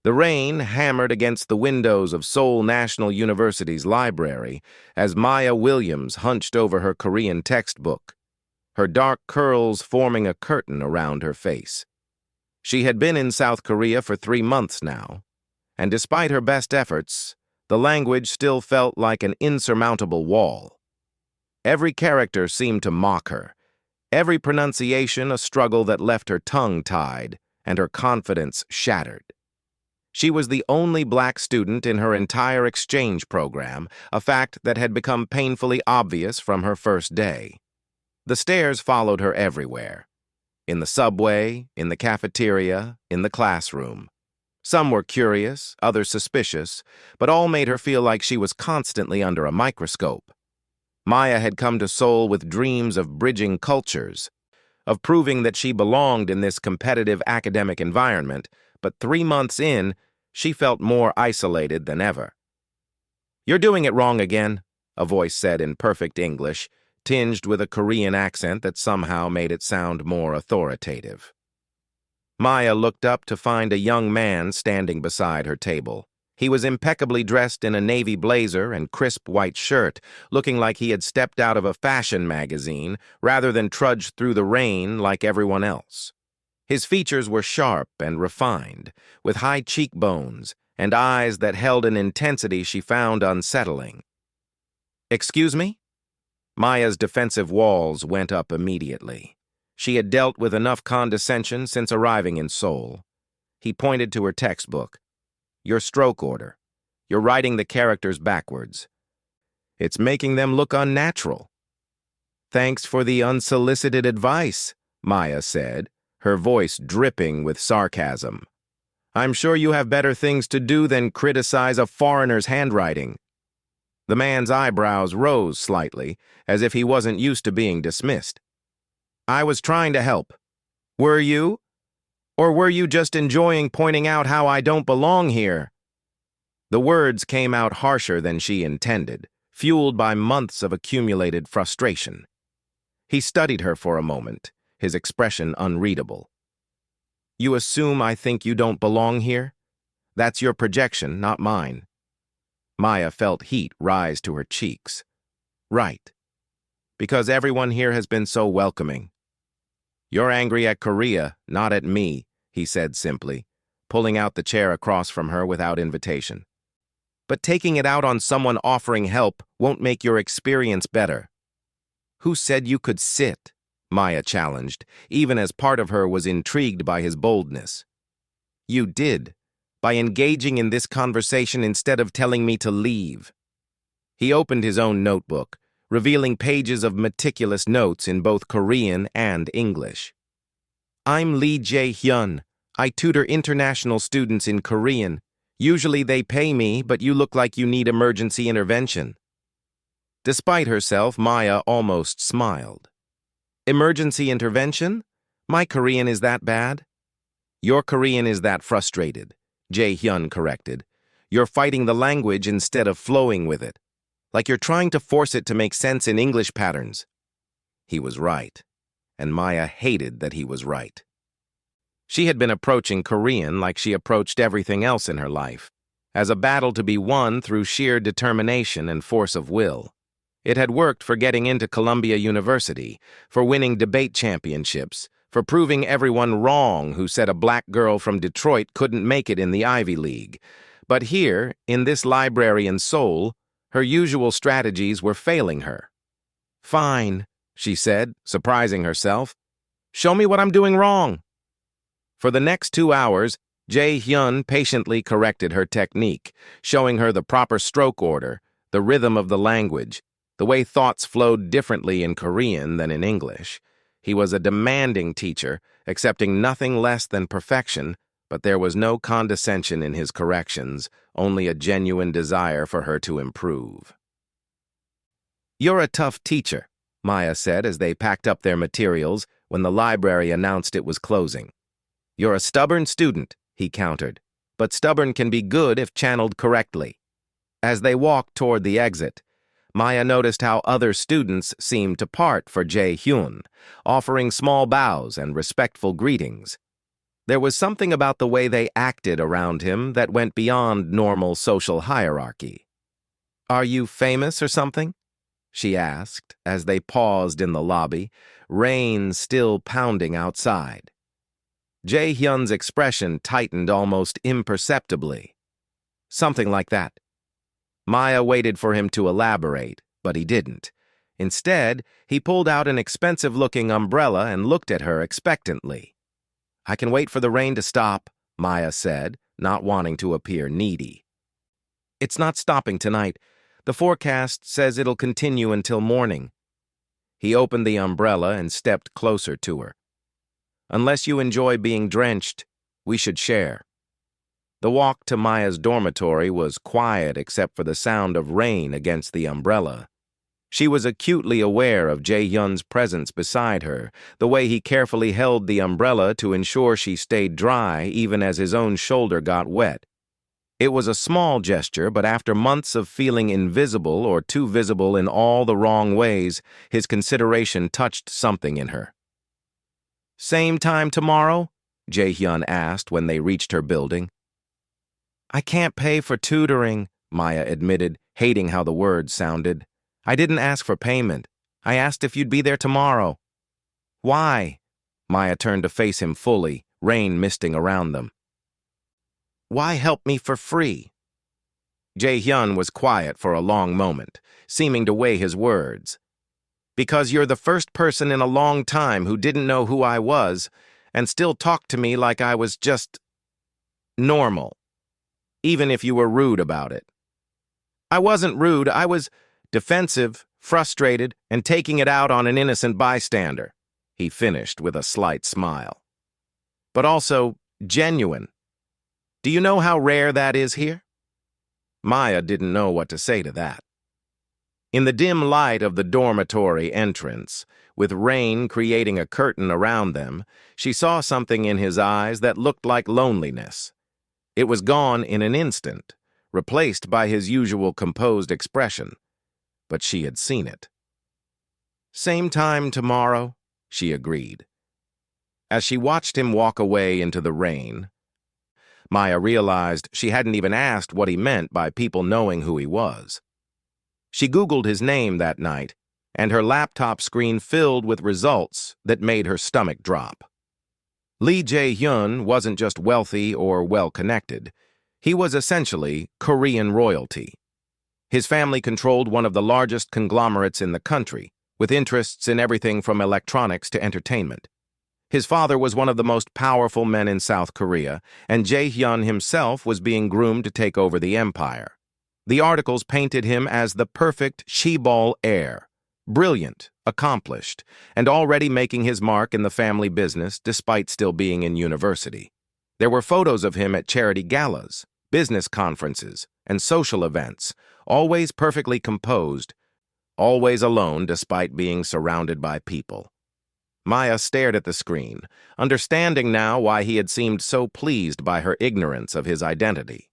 The rain hammered against the windows of Seoul National University's library as Maya Williams hunched over her Korean textbook, her dark curls forming a curtain around her face. She had been in South Korea for 3 months now, and despite her best efforts, the language still felt like an insurmountable wall. Every character seemed to mock her, every pronunciation a struggle that left her tongue tied and her confidence shattered. She was the only black student in her entire exchange program, a fact that had become painfully obvious from her first day. The stares followed her everywhere. In the subway, in the cafeteria, in the classroom. Some were curious, others suspicious, but all made her feel like she was constantly under a microscope. Maya had come to Seoul with dreams of bridging cultures, of proving that she belonged in this competitive academic environment, but 3 months in, she felt more isolated than ever. "You're doing it wrong again," a voice said in perfect English, tinged with a Korean accent that somehow made it sound more authoritative. Maya looked up to find a young man standing beside her table. He was impeccably dressed in a navy blazer and crisp white shirt, looking like he had stepped out of a fashion magazine rather than trudged through the rain like everyone else. His features were sharp and refined, with high cheekbones and eyes that held an intensity she found unsettling. "Excuse me?" Maya's defensive walls went up immediately. She had dealt with enough condescension since arriving in Seoul. He pointed to her textbook. "Your stroke order. You're writing the characters backwards. It's making them look unnatural." "Thanks for the unsolicited advice," Maya said, her voice dripping with sarcasm. "I'm sure you have better things to do than criticize a foreigner's handwriting." The man's eyebrows rose slightly, as if he wasn't used to being dismissed. "I was trying to help. Were you? Or were you just enjoying pointing out how I don't belong here?" The words came out harsher than she intended, fueled by months of accumulated frustration. He studied her for a moment, his expression unreadable. "You assume I think you don't belong here? That's your projection, not mine." Maya felt heat rise to her cheeks. "Right. Because everyone here has been so welcoming." "You're angry at Korea, not at me," he said simply, pulling out the chair across from her without invitation. "But taking it out on someone offering help won't make your experience better." "Who said you could sit?" Maya challenged, even as part of her was intrigued by his boldness. "You did, by engaging in this conversation instead of telling me to leave." He opened his own notebook, revealing pages of meticulous notes in both Korean and English. "I'm Lee Jae-hyun. I tutor international students in Korean. Usually they pay me, but you look like you need emergency intervention." Despite herself, Maya almost smiled. "Emergency intervention? My Korean is that bad?" "Your Korean is that frustrated," Jae-hyun corrected. "You're fighting the language instead of flowing with it. Like you're trying to force it to make sense in English patterns." He was right, and Maya hated that he was right. She had been approaching Korean like she approached everything else in her life, as a battle to be won through sheer determination and force of will. It had worked for getting into Columbia University, for winning debate championships, for proving everyone wrong who said a black girl from Detroit couldn't make it in the Ivy League. But here, in this library in Seoul, her usual strategies were failing her. "Fine," she said, surprising herself. "Show me what I'm doing wrong." For the next 2 hours, Jae-hyun patiently corrected her technique, showing her the proper stroke order, the rhythm of the language, the way thoughts flowed differently in Korean than in English. He was a demanding teacher, accepting nothing less than perfection, but there was no condescension in his corrections, only a genuine desire for her to improve. "You're a tough teacher," Maya said as they packed up their materials when the library announced it was closing. "You're a stubborn student," he countered, "but stubborn can be good if channeled correctly." As they walked toward the exit, Maya noticed how other students seemed to part for Jae-hyun, offering small bows and respectful greetings. There was something about the way they acted around him that went beyond normal social hierarchy. "Are you famous or something?" she asked as they paused in the lobby, rain still pounding outside. Jae-hyun's expression tightened almost imperceptibly. "Something like that." Maya waited for him to elaborate, but he didn't. Instead, he pulled out an expensive-looking umbrella and looked at her expectantly. "I can wait for the rain to stop," Maya said, not wanting to appear needy. "It's not stopping tonight. The forecast says it'll continue until morning." He opened the umbrella and stepped closer to her. "Unless you enjoy being drenched, we should share." The walk to Maya's dormitory was quiet except for the sound of rain against the umbrella. She was acutely aware of Jae-hyun's presence beside her, the way he carefully held the umbrella to ensure she stayed dry even as his own shoulder got wet. It was a small gesture, but after months of feeling invisible or too visible in all the wrong ways, his consideration touched something in her. "Same time tomorrow?" Jae-hyun asked when they reached her building. "I can't pay for tutoring," Maya admitted, hating how the words sounded. "I didn't ask for payment. I asked if you'd be there tomorrow." "Why?" Maya turned to face him fully, rain misting around them. "Why help me for free?" Jae-hyun was quiet for a long moment, seeming to weigh his words. "Because you're the first person in a long time who didn't know who I was and still talked to me like I was just normal, even if you were rude about it." "I wasn't rude. I was defensive, frustrated, and taking it out on an innocent bystander," he finished with a slight smile. "But also genuine. Do you know how rare that is here?" Maya didn't know what to say to that. In the dim light of the dormitory entrance, with rain creating a curtain around them, she saw something in his eyes that looked like loneliness. It was gone in an instant, replaced by his usual composed expression. But she had seen it. "Same time tomorrow," she agreed. As she watched him walk away into the rain, Maya realized she hadn't even asked what he meant by people knowing who he was. She Googled his name that night, and her laptop screen filled with results that made her stomach drop. Lee Jae-hyun wasn't just wealthy or well-connected. He was essentially Korean royalty. His family controlled one of the largest conglomerates in the country, with interests in everything from electronics to entertainment. His father was one of the most powerful men in South Korea, and Jae-hyun himself was being groomed to take over the empire. The articles painted him as the perfect sheball heir, brilliant, accomplished, and already making his mark in the family business despite still being in university. There were photos of him at charity galas, business conferences, and social events, always perfectly composed, always alone despite being surrounded by people. Maya stared at the screen, understanding now why he had seemed so pleased by her ignorance of his identity.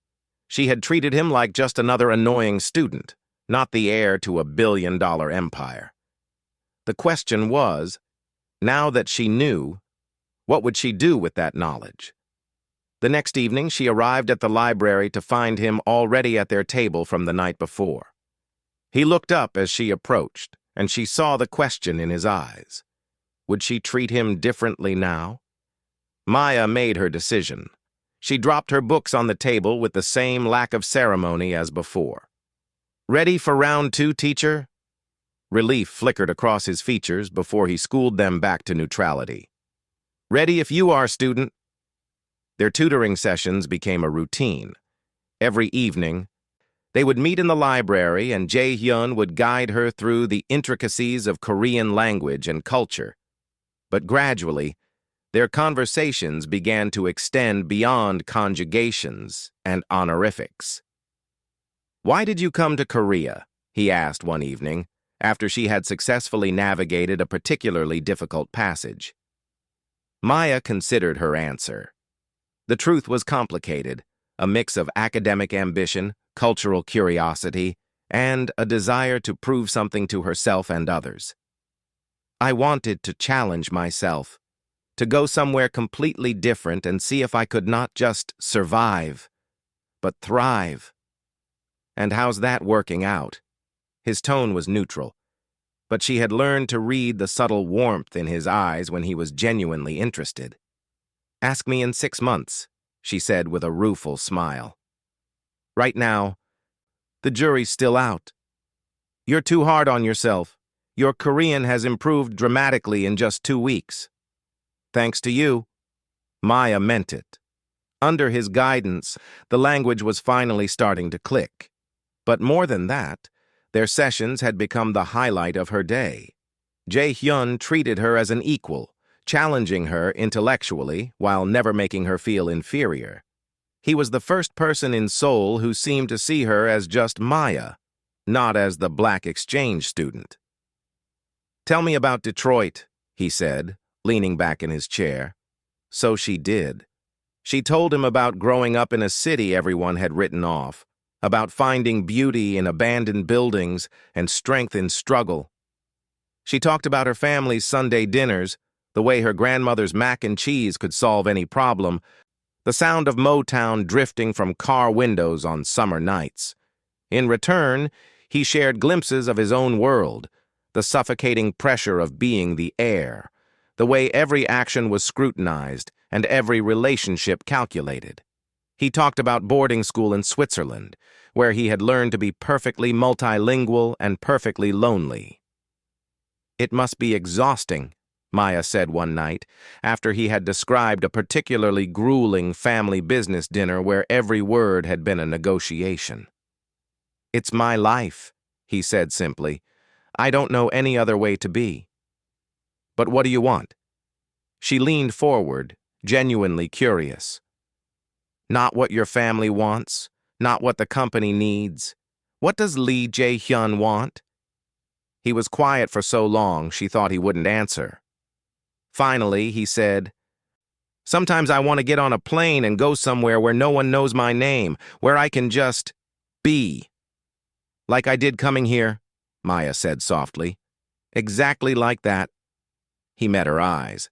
She had treated him like just another annoying student, not the heir to a billion-dollar empire. The question was, now that she knew, what would she do with that knowledge? The next evening, she arrived at the library to find him already at their table from the night before. He looked up as she approached, and she saw the question in his eyes. Would she treat him differently now? Maya made her decision. She dropped her books on the table with the same lack of ceremony as before. "Ready for round 2, teacher?" Relief flickered across his features before he schooled them back to neutrality. "Ready if you are, student." Their tutoring sessions became a routine. Every evening, they would meet in the library and Jae-hyun would guide her through the intricacies of Korean language and culture. But gradually, their conversations began to extend beyond conjugations and honorifics. "Why did you come to Korea?" he asked one evening, after she had successfully navigated a particularly difficult passage. Maya considered her answer. The truth was complicated, a mix of academic ambition, cultural curiosity, and a desire to prove something to herself and others. "I wanted to challenge myself." To go somewhere completely different and see if I could not just survive, but thrive. And how's that working out? His tone was neutral, but she had learned to read the subtle warmth in his eyes when he was genuinely interested. Ask me in 6 months, she said with a rueful smile. Right now, the jury's still out. You're too hard on yourself. Your Korean has improved dramatically in just 2 weeks. Thanks to you. Maya meant it. Under his guidance, the language was finally starting to click. But more than that, their sessions had become the highlight of her day. Jae-hyun treated her as an equal, challenging her intellectually while never making her feel inferior. He was the first person in Seoul who seemed to see her as just Maya, not as the black exchange student. "Tell me about Detroit," he said, leaning back in his chair. So she did. She told him about growing up in a city everyone had written off, about finding beauty in abandoned buildings and strength in struggle. She talked about her family's Sunday dinners, the way her grandmother's mac and cheese could solve any problem, the sound of Motown drifting from car windows on summer nights. In return, he shared glimpses of his own world, the suffocating pressure of being the heir, the way every action was scrutinized and every relationship calculated. He talked about boarding school in Switzerland, where he had learned to be perfectly multilingual and perfectly lonely. "It must be exhausting," Maya said one night, after he had described a particularly grueling family business dinner where every word had been a negotiation. "It's my life," he said simply. "I don't know any other way to be." "But what do you want?" She leaned forward, genuinely curious. "Not what your family wants, not what the company needs. What does Lee Jae-hyun want?" He was quiet for so long she thought he wouldn't answer. Finally, he said, "Sometimes I want to get on a plane and go somewhere where no one knows my name, where I can just be." "Like I did coming here," Maya said softly. "Exactly like that." He met her eyes.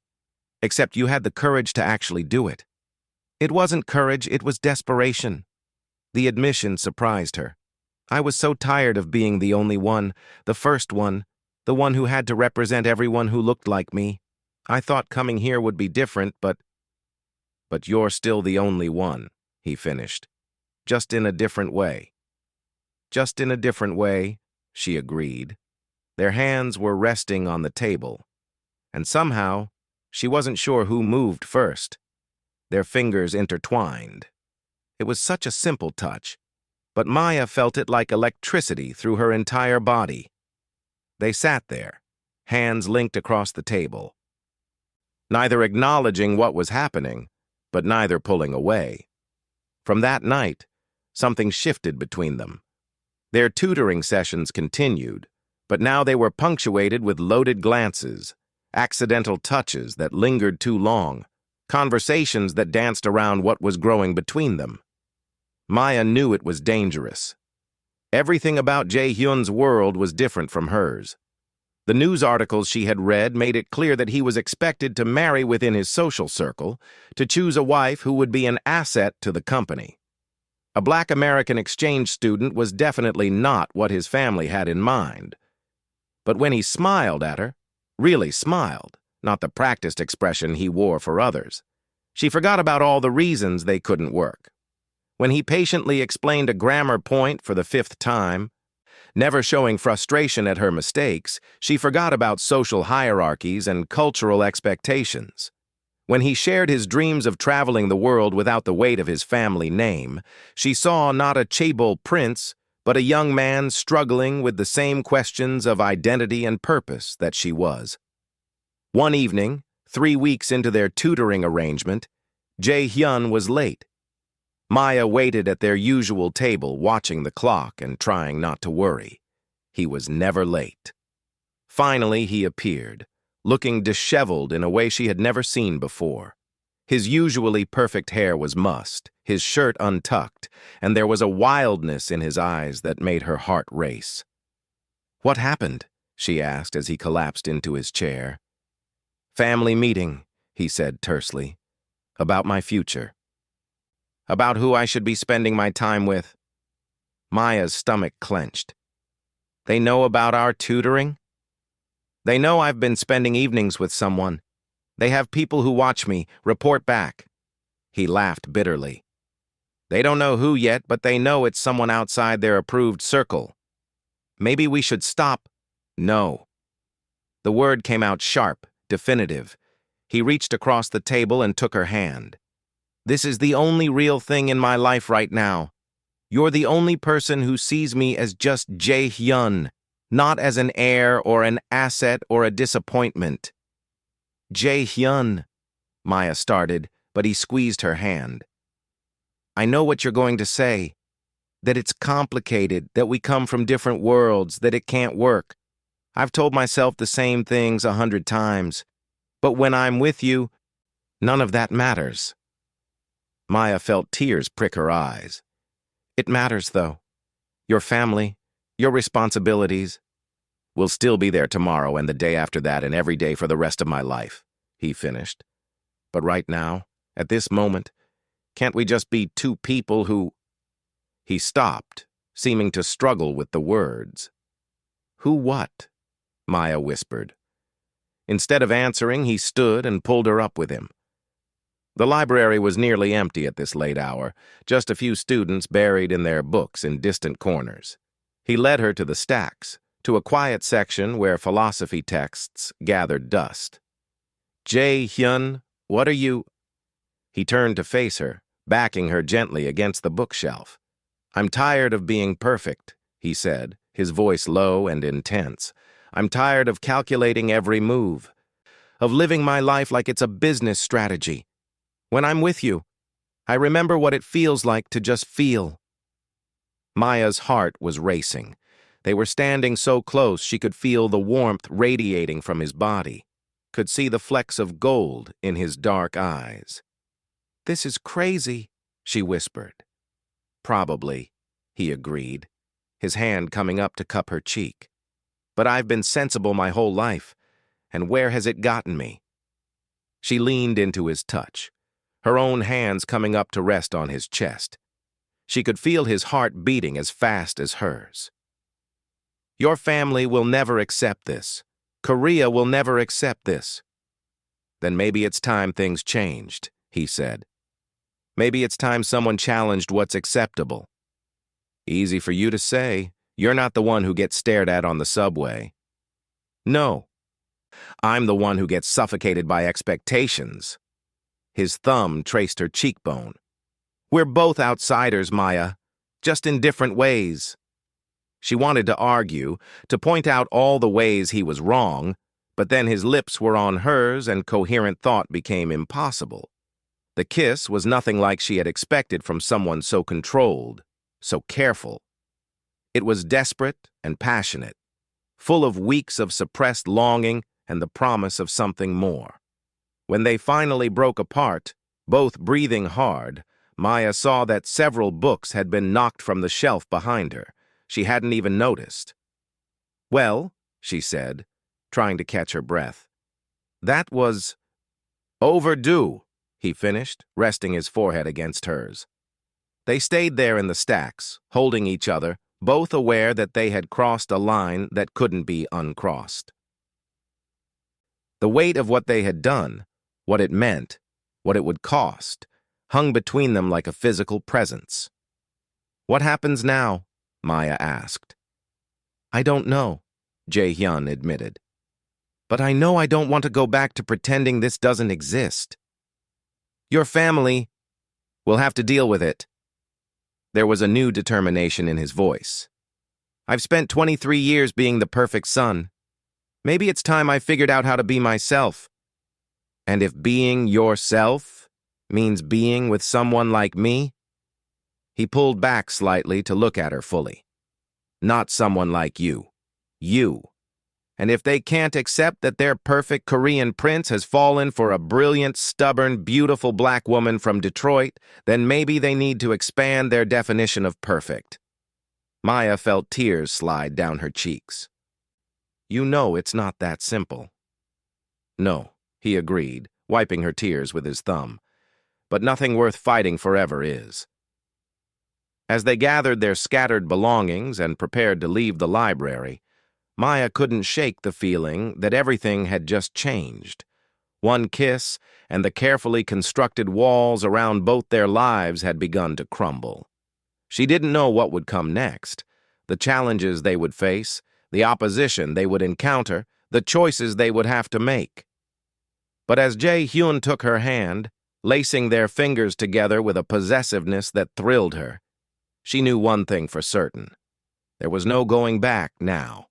"Except you had the courage to actually do it." "It wasn't courage, it was desperation." The admission surprised her. "I was so tired of being the only one, the first one, the one who had to represent everyone who looked like me. I thought coming here would be different, but you're still the only one," he finished. "Just in a different way." "Just in a different way," she agreed. Their hands were resting on the table, and somehow she wasn't sure who moved first. Their fingers intertwined. It was such a simple touch, but Maya felt it like electricity through her entire body. They sat there, hands linked across the table, neither acknowledging what was happening, but neither pulling away. From that night, something shifted between them. Their tutoring sessions continued, but now they were punctuated with loaded glances, accidental touches that lingered too long, conversations that danced around what was growing between them. Maya knew it was dangerous. Everything about Jae-hyun's world was different from hers. The news articles she had read made it clear that he was expected to marry within his social circle, to choose a wife who would be an asset to the company. A Black American exchange student was definitely not what his family had in mind. But when he smiled at her, really smiled, not the practiced expression he wore for others, she forgot about all the reasons they couldn't work. When he patiently explained a grammar point for the 5th time, never showing frustration at her mistakes, she forgot about social hierarchies and cultural expectations. When he shared his dreams of traveling the world without the weight of his family name, she saw not a chaebol prince, but a young man struggling with the same questions of identity and purpose that she was. One evening, 3 weeks into their tutoring arrangement, Jae-hyun was late. Maya waited at their usual table, watching the clock and trying not to worry. He was never late. Finally, he appeared, looking disheveled in a way she had never seen before. His usually perfect hair was mussed, his shirt untucked, and there was a wildness in his eyes that made her heart race. "What happened?" she asked as he collapsed into his chair. "Family meeting," he said tersely. About my future. About who I should be spending my time with. Maya's stomach clenched. They know about our tutoring? They know I've been spending evenings with someone. They have people who watch me, report back. He laughed bitterly. They don't know who yet, but they know it's someone outside their approved circle. Maybe we should stop. No. The word came out sharp, definitive. He reached across the table and took her hand. This is the only real thing in my life right now. You're the only person who sees me as just Jae-hyun, not as an heir or an asset or a disappointment. Jae-hyun, Maya started, but he squeezed her hand. I know what you're going to say, that it's complicated, that we come from different worlds, that it can't work. I've told myself the same things 100 times, but when I'm with you, none of that matters. Maya felt tears prick her eyes. It matters, though. Your family, your responsibilities. We'll still be there tomorrow and the day after that and every day for the rest of my life, he finished. But right now, at this moment, can't we just be two people who... He stopped, seeming to struggle with the words. Who what? Maya whispered. Instead of answering, he stood and pulled her up with him. The library was nearly empty at this late hour, just a few students buried in their books in distant corners. He led her to the stacks, to a quiet section where philosophy texts gathered dust. Jae-hyun, what are you... He turned to face her, backing her gently against the bookshelf. I'm tired of being perfect, he said, his voice low and intense. I'm tired of calculating every move, of living my life like it's a business strategy. When I'm with you, I remember what it feels like to just feel. Maya's heart was racing. They were standing so close she could feel the warmth radiating from his body, could see the flecks of gold in his dark eyes. This is crazy, she whispered. Probably, he agreed, his hand coming up to cup her cheek. But I've been sensible my whole life, and where has it gotten me? She leaned into his touch, her own hands coming up to rest on his chest. She could feel his heart beating as fast as hers. Your family will never accept this. Korea will never accept this. Then maybe it's time things changed, he said. Maybe it's time someone challenged what's acceptable. Easy for you to say. You're not the one who gets stared at on the subway. No. I'm the one who gets suffocated by expectations. His thumb traced her cheekbone. We're both outsiders, Maya, just in different ways. She wanted to argue, to point out all the ways he was wrong, but then his lips were on hers and coherent thought became impossible. The kiss was nothing like she had expected from someone so controlled, so careful. It was desperate and passionate, full of weeks of suppressed longing and the promise of something more. When they finally broke apart, both breathing hard, Maya saw that several books had been knocked from the shelf behind her. She hadn't even noticed. Well, she said, trying to catch her breath. That was overdue, he finished, resting his forehead against hers. They stayed there in the stacks, holding each other, both aware that they had crossed a line that couldn't be uncrossed. The weight of what they had done, what it meant, what it would cost, hung between them like a physical presence. What happens now? Maya asked. I don't know, Jae-hyun admitted. But I know I don't want to go back to pretending this doesn't exist. Your family will have to deal with it. There was a new determination in his voice. I've spent 23 years being the perfect son. Maybe it's time I figured out how to be myself. And if being yourself means being with someone like me? He pulled back slightly to look at her fully. Not someone like you. You. And if they can't accept that their perfect Korean prince has fallen for a brilliant, stubborn, beautiful black woman from Detroit, then maybe they need to expand their definition of perfect. Maya felt tears slide down her cheeks. You know it's not that simple. No, he agreed, wiping her tears with his thumb. But nothing worth fighting forever is. As they gathered their scattered belongings and prepared to leave the library, Maya couldn't shake the feeling that everything had just changed. One kiss, and the carefully constructed walls around both their lives had begun to crumble. She didn't know what would come next, the challenges they would face, the opposition they would encounter, the choices they would have to make. But as Jae-hyun took her hand, lacing their fingers together with a possessiveness that thrilled her, she knew one thing for certain. There was no going back now.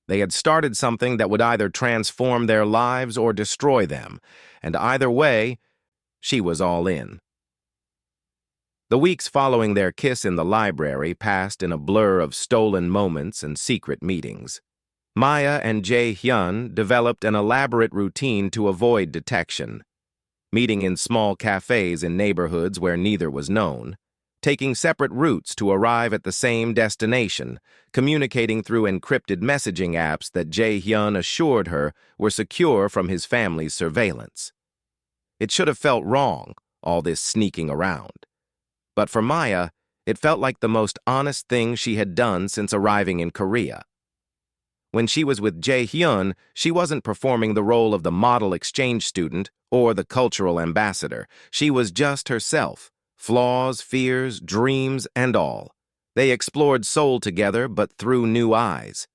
They had started something that would either transform their lives or destroy them, and either way, she was all in. The weeks following their kiss in the library passed in a blur of stolen moments and secret meetings. Maya and Jae-hyun developed an elaborate routine to avoid detection, meeting in small cafes in neighborhoods where neither was known, taking separate routes to arrive at the same destination, communicating through encrypted messaging apps that Jae-hyun assured her were secure from his family's surveillance. It should have felt wrong, all this sneaking around. But for Maya, it felt like the most honest thing she had done since arriving in Korea. When she was with Jae-hyun, she wasn't performing the role of the model exchange student or the cultural ambassador. She was just herself. Flaws, fears, dreams, and all. They explored Seoul together, but through new eyes.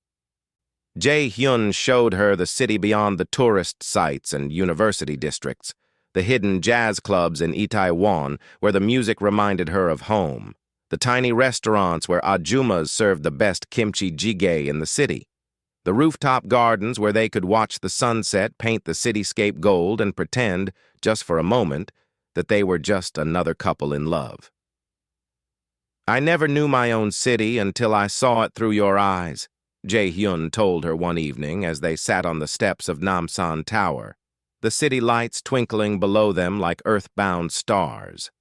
Jae-hyun showed her the city beyond the tourist sites and university districts, the hidden jazz clubs in Itaewon where the music reminded her of home, the tiny restaurants where ajumas served the best kimchi jjigae in the city, the rooftop gardens where they could watch the sunset paint the cityscape gold and pretend, just for a moment, that they were just another couple in love. "I never knew my own city until I saw it through your eyes," Jae-hyun told her one evening as they sat on the steps of Namsan Tower, the city lights twinkling below them like earthbound stars.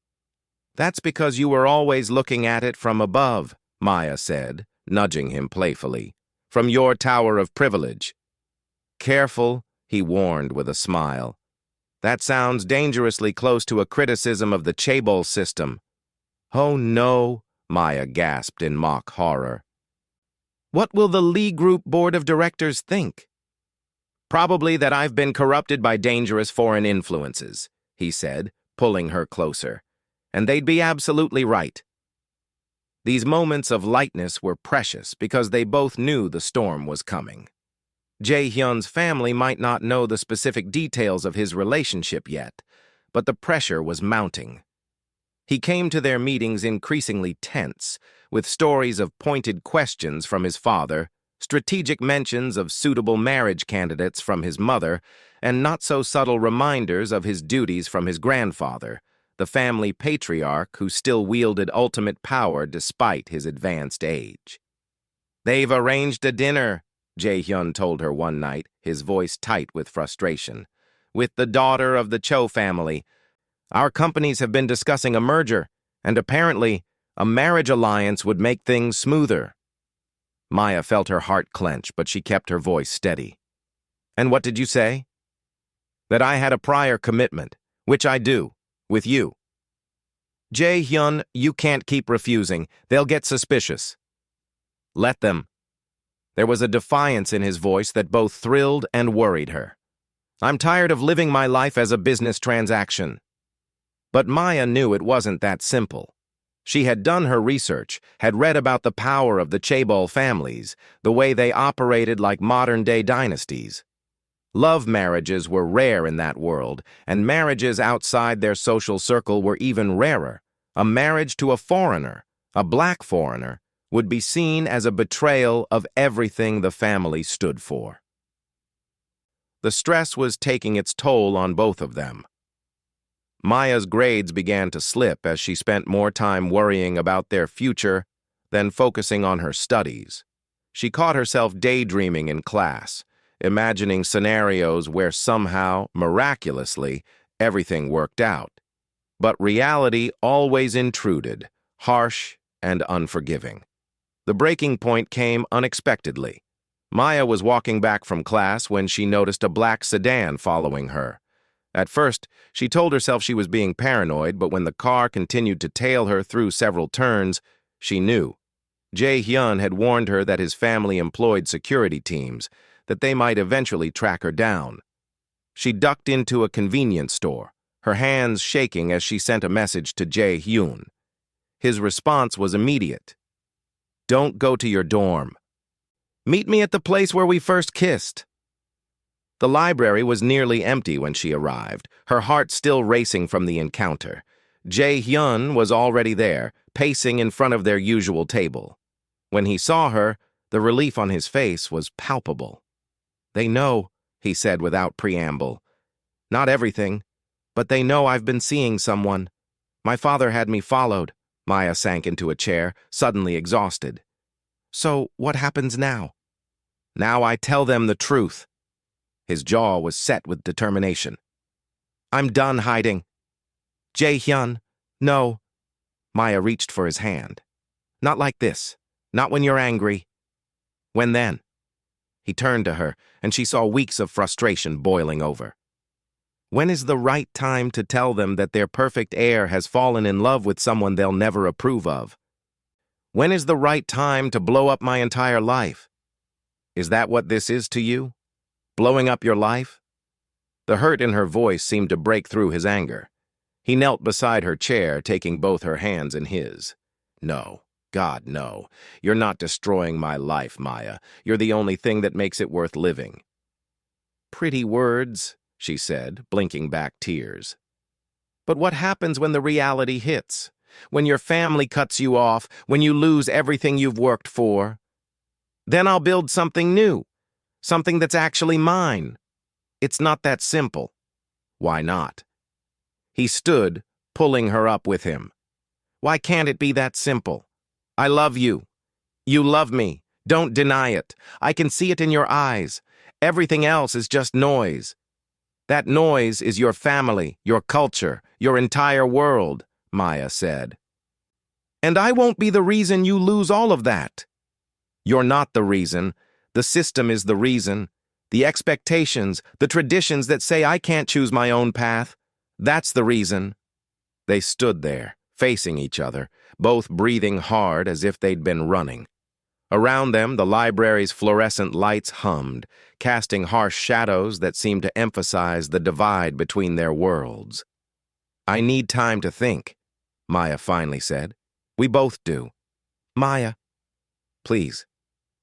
"That's because you were always looking at it from above," Maya said, nudging him playfully, "from your tower of privilege." "Careful," he warned with a smile. "That sounds dangerously close to a criticism of the chaebol system." "Oh no," Maya gasped in mock horror. "What will the Lee Group Board of Directors think?" "Probably that I've been corrupted by dangerous foreign influences," he said, pulling her closer. "And they'd be absolutely right." These moments of lightness were precious because they both knew the storm was coming. Jae-hyun's family might not know the specific details of his relationship yet, but the pressure was mounting. He came to their meetings increasingly tense, with stories of pointed questions from his father, strategic mentions of suitable marriage candidates from his mother, and not-so-subtle reminders of his duties from his grandfather, the family patriarch who still wielded ultimate power despite his advanced age. "They've arranged a dinner," Jae-hyun told her one night, his voice tight with frustration, "with the daughter of the Cho family. Our companies have been discussing a merger, and apparently a marriage alliance would make things smoother." Maya felt her heart clench, but she kept her voice steady. "And what did you say?" "That I had a prior commitment, which I do, with you." "Jae-hyun, you can't keep refusing. They'll get suspicious." "Let them." There was a defiance in his voice that both thrilled and worried her. "I'm tired of living my life as a business transaction." But Maya knew it wasn't that simple. She had done her research, had read about the power of the chaebol families, the way they operated like modern-day dynasties. Love marriages were rare in that world, and marriages outside their social circle were even rarer. A marriage to a foreigner, a black foreigner, would be seen as a betrayal of everything the family stood for. The stress was taking its toll on both of them. Maya's grades began to slip as she spent more time worrying about their future than focusing on her studies. She caught herself daydreaming in class, imagining scenarios where somehow, miraculously, everything worked out. But reality always intruded, harsh and unforgiving. The breaking point came unexpectedly. Maya was walking back from class when she noticed a black sedan following her. At first, she told herself she was being paranoid, but when the car continued to tail her through several turns, she knew. Jae-hyun had warned her that his family employed security teams, that they might eventually track her down. She ducked into a convenience store, her hands shaking as she sent a message to Jae-hyun. His response was immediate. "Don't go to your dorm. Meet me at the place where we first kissed." The library was nearly empty when she arrived, her heart still racing from the encounter. Jae-hyun was already there, pacing in front of their usual table. When he saw her, the relief on his face was palpable. "They know," he said without preamble. "Not everything, but they know I've been seeing someone. My father had me followed." Maya sank into a chair, suddenly exhausted. "So what happens now?" "Now I tell them the truth." His jaw was set with determination. "I'm done hiding." "Jae-hyun, no." Maya reached for his hand. "Not like this. Not when you're angry." "When then?" He turned to her, and she saw weeks of frustration boiling over. "When is the right time to tell them that their perfect heir has fallen in love with someone they'll never approve of? When is the right time to blow up my entire life? Is that what this is to you? Blowing up your life?" The hurt in her voice seemed to break through his anger. He knelt beside her chair, taking both her hands in his. "No. God, no. You're not destroying my life, Maya. You're the only thing that makes it worth living." "Pretty words," she said, blinking back tears. "But what happens when the reality hits? When your family cuts you off, when you lose everything you've worked for? Then I'll build something new, something that's actually mine. It's not that simple." "Why not?" He stood, pulling her up with him. "Why can't it be that simple? I love you. You love me. Don't deny it. I can see it in your eyes. Everything else is just noise. That noise is your family, your culture, your entire world," Maya said. "And I won't be the reason you lose all of that." "You're not the reason. The system is the reason. The expectations, the traditions that say I can't choose my own path. That's the reason." They stood there, facing each other, both breathing hard as if they'd been running. Around them, the library's fluorescent lights hummed, casting harsh shadows that seemed to emphasize the divide between their worlds. "I need time to think," Maya finally said. "We both do." "Maya, please."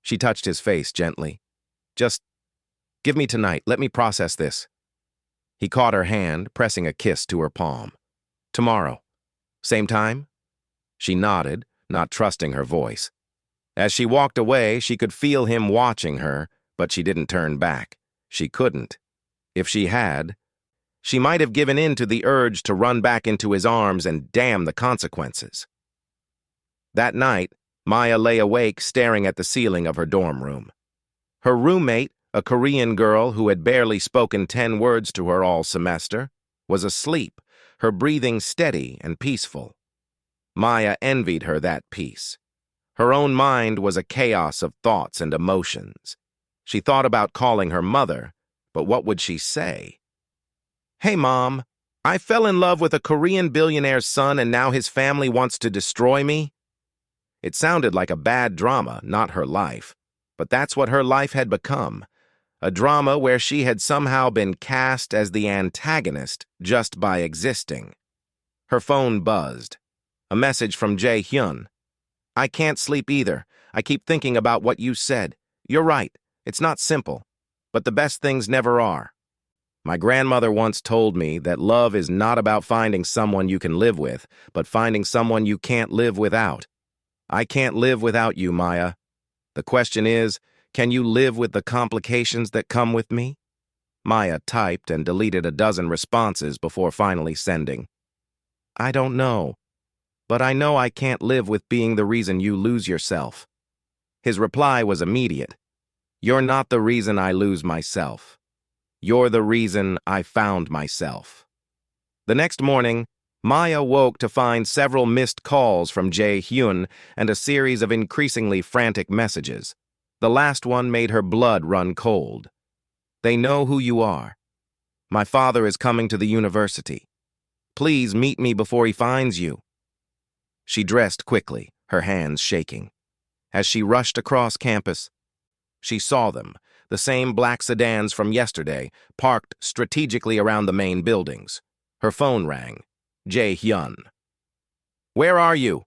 She touched his face gently. "Just give me tonight. Let me process this." He caught her hand, pressing a kiss to her palm. "Tomorrow. Same time?" She nodded, not trusting her voice. As she walked away, she could feel him watching her, but she didn't turn back. She couldn't. If she had, she might have given in to the urge to run back into his arms and damn the consequences. That night, Maya lay awake staring at the ceiling of her dorm room. Her roommate, a Korean girl who had barely spoken 10 words to her all semester, was asleep, her breathing steady and peaceful. Maya envied her that peace. Her own mind was a chaos of thoughts and emotions. She thought about calling her mother, but what would she say? "Hey, Mom, I fell in love with a Korean billionaire's son and now his family wants to destroy me." It sounded like a bad drama, not her life. But that's what her life had become. A drama where she had somehow been cast as the antagonist just by existing. Her phone buzzed. A message from Jae-hyun. "I can't sleep either. I keep thinking about what you said. You're right. It's not simple. But the best things never are. My grandmother once told me that love is not about finding someone you can live with, but finding someone you can't live without. I can't live without you, Maya. The question is, can you live with the complications that come with me?" Maya typed and deleted a dozen responses before finally sending. "I don't know, but I know I can't live with being the reason you lose yourself." His reply was immediate. "You're not the reason I lose myself. You're the reason I found myself." The next morning, Maya woke to find several missed calls from Jae-hyun and a series of increasingly frantic messages. The last one made her blood run cold. "They know who you are. My father is coming to the university. Please meet me before he finds you." She dressed quickly, her hands shaking. As she rushed across campus, she saw them, the same black sedans from yesterday, parked strategically around the main buildings. Her phone rang. Jae-hyun. "Where are you?"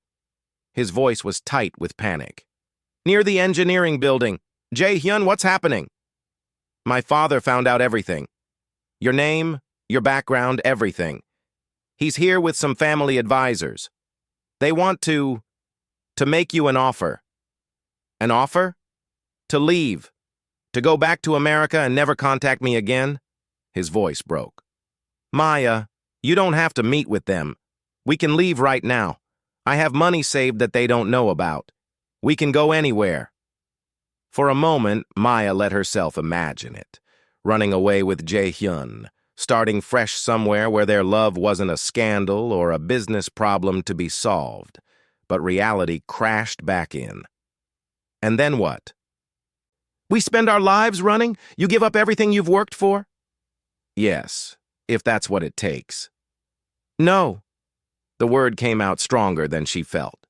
His voice was tight with panic. "Near the engineering building. Jae-hyun, what's happening?" "My father found out everything. Your name, your background, everything. He's here with some family advisors. They want to make you an offer." "An offer? To leave? To go back to America and never contact me again?" His voice broke. "Maya, you don't have to meet with them. We can leave right now. I have money saved that they don't know about. We can go anywhere." For a moment, Maya let herself imagine it. Running away with Jae-hyun, starting fresh somewhere where their love wasn't a scandal or a business problem to be solved. But reality crashed back in. And then what? "We spend our lives running? You give up everything you've worked for?" "Yes, if that's what it takes." "No." The word came out stronger than she felt.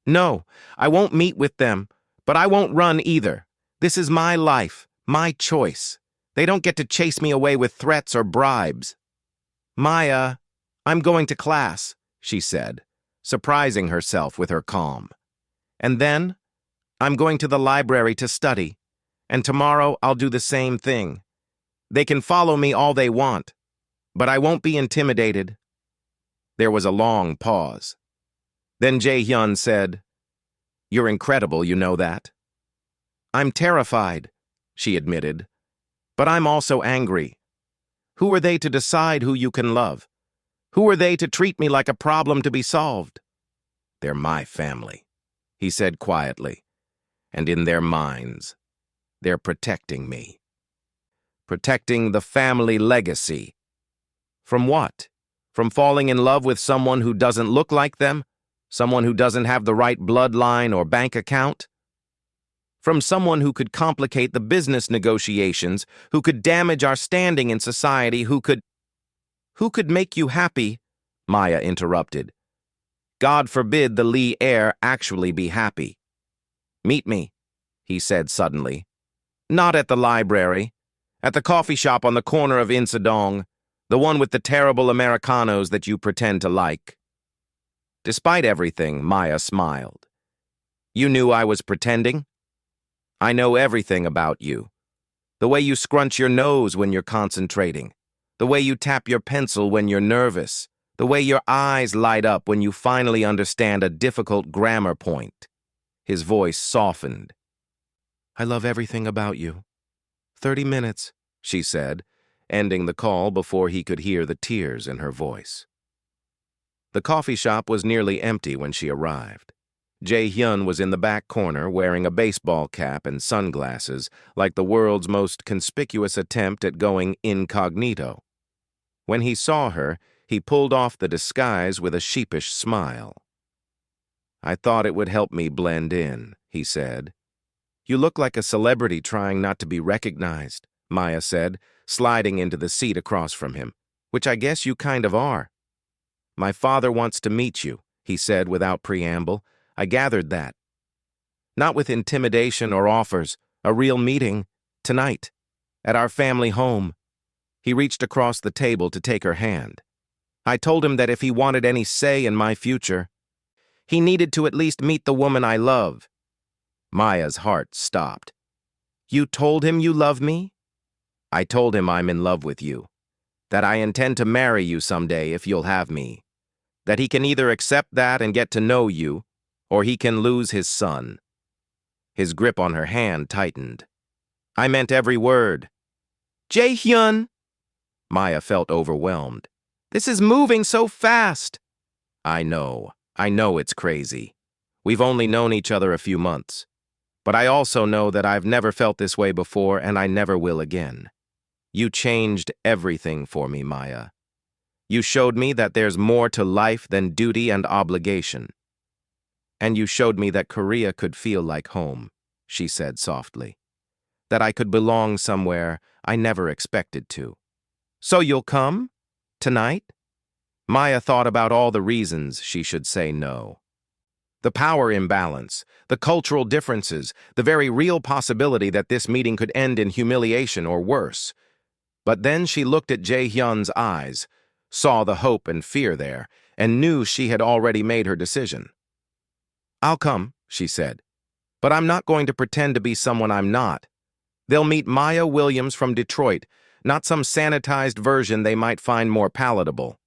"No, I won't meet with them, but I won't run either. This is my life, my choice. They don't get to chase me away with threats or bribes." "Maya, I'm going to class," she said, surprising herself with her calm. "And then, I'm going to the library to study, and tomorrow I'll do the same thing. They can follow me all they want, but I won't be intimidated." There was a long pause. Then Jae-hyun said, "You're incredible, you know that?" "I'm terrified," she admitted, "but I'm also angry. Who are they to decide who you can love? Who are they to treat me like a problem to be solved?" "They're my family," he said quietly, "and in their minds, they're protecting me. Protecting the family legacy." From what? From falling in love with someone who doesn't look like them? Someone who doesn't have the right bloodline or bank account? From someone who could complicate the business negotiations, who could damage our standing in society, who could make you happy?" Maya interrupted. "God forbid the Lee heir actually be happy." "Meet me," he said suddenly. "Not at the library. At the coffee shop on the corner of Insadong, the one with the terrible Americanos that you pretend to like." Despite everything, Maya smiled. "You knew I was pretending? I know everything about you. The way you scrunch your nose when you're concentrating. The way you tap your pencil when you're nervous. The way your eyes light up when you finally understand a difficult grammar point." His voice softened. "I love everything about you." 30 minutes, she said, ending the call before he could hear the tears in her voice. The coffee shop was nearly empty when she arrived. Jae-hyun was in the back corner wearing a baseball cap and sunglasses, like the world's most conspicuous attempt at going incognito. When he saw her, he pulled off the disguise with a sheepish smile. "I thought it would help me blend in," he said. "You look like a celebrity trying not to be recognized," Maya said, sliding into the seat across from him, "which I guess you kind of are." "My father wants to meet you," he said without preamble. "I gathered that." "Not with intimidation or offers, a real meeting, tonight, at our family home." He reached across the table to take her hand. "I told him that if he wanted any say in my future, he needed to at least meet the woman I love." Maya's heart stopped. "You told him you love me?" "I told him I'm in love with you, that I intend to marry you someday if you'll have me, that he can either accept that and get to know you, or he can lose his son." His grip on her hand tightened. "I meant every word." "Jae-hyun!" Maya felt overwhelmed. "This is moving so fast." I know it's crazy. We've only known each other a few months. But I also know that I've never felt this way before and I never will again. You changed everything for me, Maya. You showed me that there's more to life than duty and obligation. And you showed me that Korea could feel like home, she said softly. That I could belong somewhere I never expected to. So you'll come? Tonight? Maya thought about all the reasons she should say no. The power imbalance, the cultural differences, the very real possibility that this meeting could end in humiliation or worse. But then she looked at Jae-hyun's eyes, saw the hope and fear there, and knew she had already made her decision. "I'll come," she said, "but I'm not going to pretend to be someone I'm not. They'll meet Maya Williams from Detroit, not some sanitized version they might find more palatable."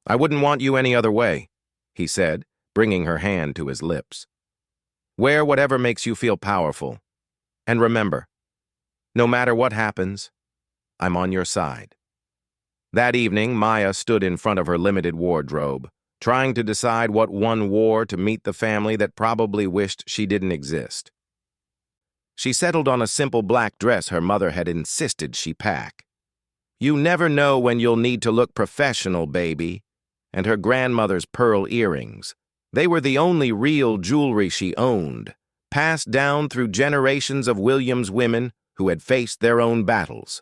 "I wouldn't want you any other way," he said, bringing her hand to his lips. "Wear whatever makes you feel powerful. And remember, no matter what happens, I'm on your side." That evening, Maya stood in front of her limited wardrobe, trying to decide what one wore to meet the family that probably wished she didn't exist. She settled on a simple black dress her mother had insisted she pack. "You never know when you'll need to look professional, baby," and her grandmother's pearl earrings. They were the only real jewelry she owned, passed down through generations of Williams women who had faced their own battles.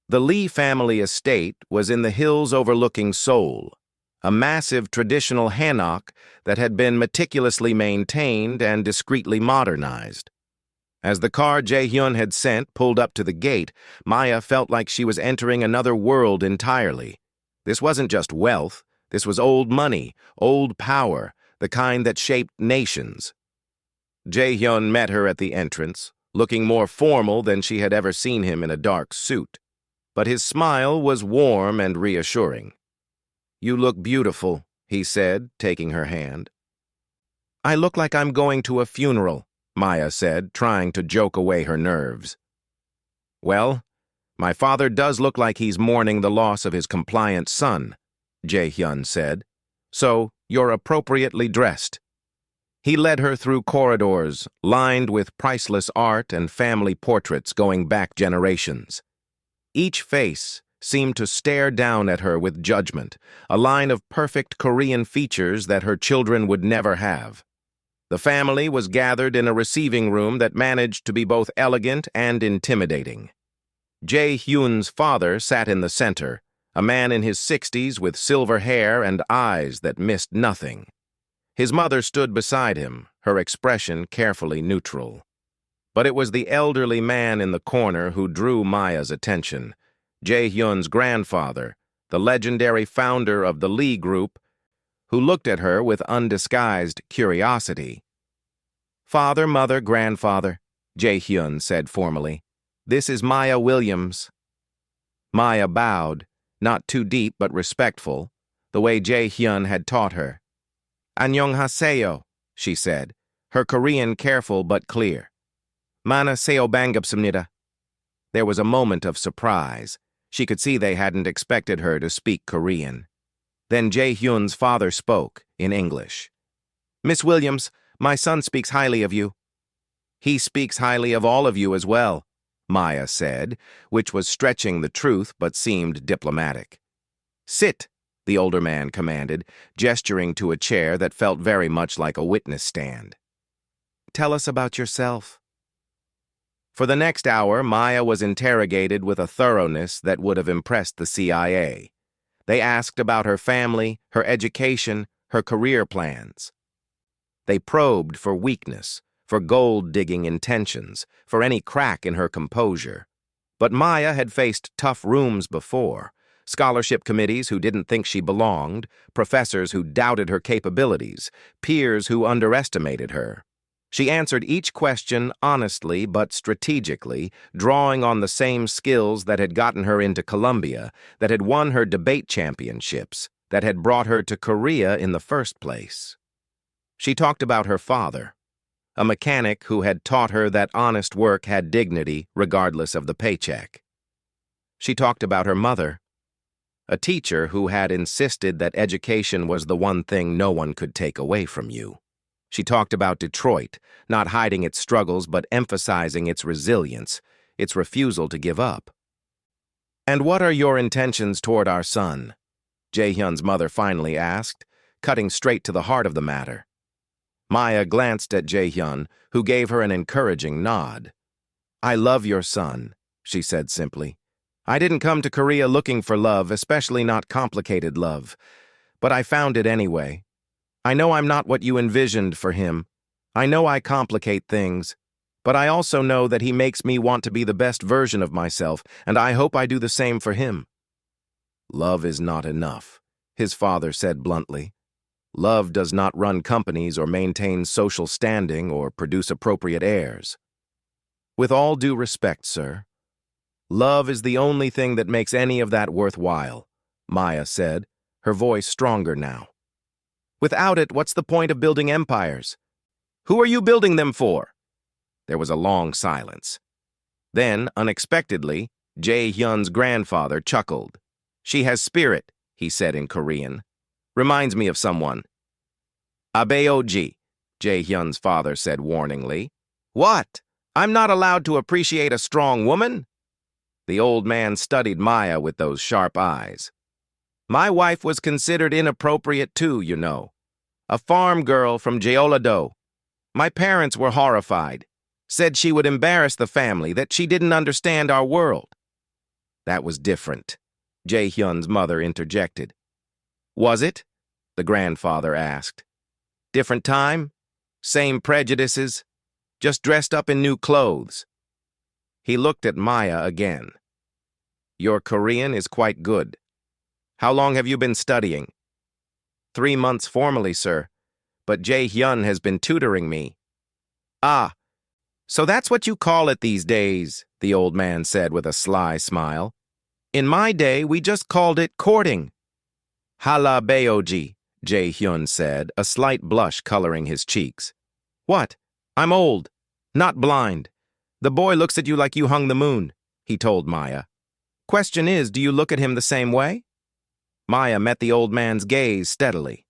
The Lee family estate was in the hills overlooking Seoul, a massive traditional hanok that had been meticulously maintained and discreetly modernized. As the car Jae-hyun had sent pulled up to the gate, Maya felt like she was entering another world entirely. This wasn't just wealth, this was old money, old power, the kind that shaped nations. Jae-hyun met her at the entrance, looking more formal than she had ever seen him in a dark suit. But his smile was warm and reassuring. "You look beautiful," he said, taking her hand. "I look like I'm going to a funeral," Maya said, trying to joke away her nerves. "Well, my father does look like he's mourning the loss of his compliant son," Jae-hyun said, "so you're appropriately dressed." He led her through corridors lined with priceless art and family portraits going back generations. Each face seemed to stare down at her with judgment, a line of perfect Korean features that her children would never have. The family was gathered in a receiving room that managed to be both elegant and intimidating. Jae-hyun's father sat in the center, a man in his 60s with silver hair and eyes that missed nothing. His mother stood beside him, her expression carefully neutral. But it was the elderly man in the corner who drew Maya's attention, Jae-hyun's grandfather, the legendary founder of the Lee Group, who looked at her with undisguised curiosity. "Father, mother, grandfather," Jae-hyun said formally. "This is Maya Williams." Maya bowed, not too deep but respectful, the way Jae-hyun had taught her. "Annyeonghaseyo," she said, her Korean careful but clear. "Manaseo ban갑습니다." There was a moment of surprise. She could see they hadn't expected her to speak Korean. Then Jae-hyun's father spoke, in English. "Miss Williams, my son speaks highly of you." "He speaks highly of all of you as well," Maya said, which was stretching the truth but seemed diplomatic. "Sit," the older man commanded, gesturing to a chair that felt very much like a witness stand. "Tell us about yourself." For the next hour, Maya was interrogated with a thoroughness that would have impressed the CIA. They asked about her family, her education, her career plans. They probed for weakness, for gold-digging intentions, for any crack in her composure. But Maya had faced tough rooms before, scholarship committees who didn't think she belonged, professors who doubted her capabilities, peers who underestimated her. She answered each question honestly but strategically, drawing on the same skills that had gotten her into Columbia, that had won her debate championships, that had brought her to Korea in the first place. She talked about her father, a mechanic who had taught her that honest work had dignity regardless of the paycheck. She talked about her mother, a teacher who had insisted that education was the one thing no one could take away from you. She talked about Detroit, not hiding its struggles but emphasizing its resilience, its refusal to give up. "And what are your intentions toward our son?" Jae-hyun's mother finally asked, cutting straight to the heart of the matter. Maya glanced at Jae-hyun, who gave her an encouraging nod. "I love your son," she said simply. I didn't come to Korea looking for love, especially not complicated love. But I found it anyway. I know I'm not what you envisioned for him. I know I complicate things. But I also know that he makes me want to be the best version of myself, and I hope I do the same for him. Love is not enough, his father said bluntly. Love does not run companies or maintain social standing or produce appropriate heirs. With all due respect, sir, love is the only thing that makes any of that worthwhile, Maya said, her voice stronger now. Without it, what's the point of building empires? Who are you building them for? There was a long silence. Then, unexpectedly, Jae-hyun's grandfather chuckled. She has spirit, he said in Korean. Reminds me of someone. Abeoji, Jae-hyun's father said warningly. What? I'm not allowed to appreciate a strong woman? The old man studied Maya with those sharp eyes. My wife was considered inappropriate too, you know. A farm girl from Jeollado. My parents were horrified. Said she would embarrass the family, that she didn't understand our world. That was different, Jae-hyun's mother interjected. Was it? The grandfather asked. Different time? Same prejudices? Just dressed up in new clothes? He looked at Maya again. Your Korean is quite good. How long have you been studying? 3 months formally, sir, but Jae-hyun has been tutoring me. Ah, so that's what you call it these days, the old man said with a sly smile. In my day, we just called it courting. Hala beoji, Jae-hyun said, a slight blush coloring his cheeks. What? I'm old, not blind. The boy looks at you like you hung the moon, he told Maya. Question is, do you look at him the same way? Maya met the old man's gaze steadily.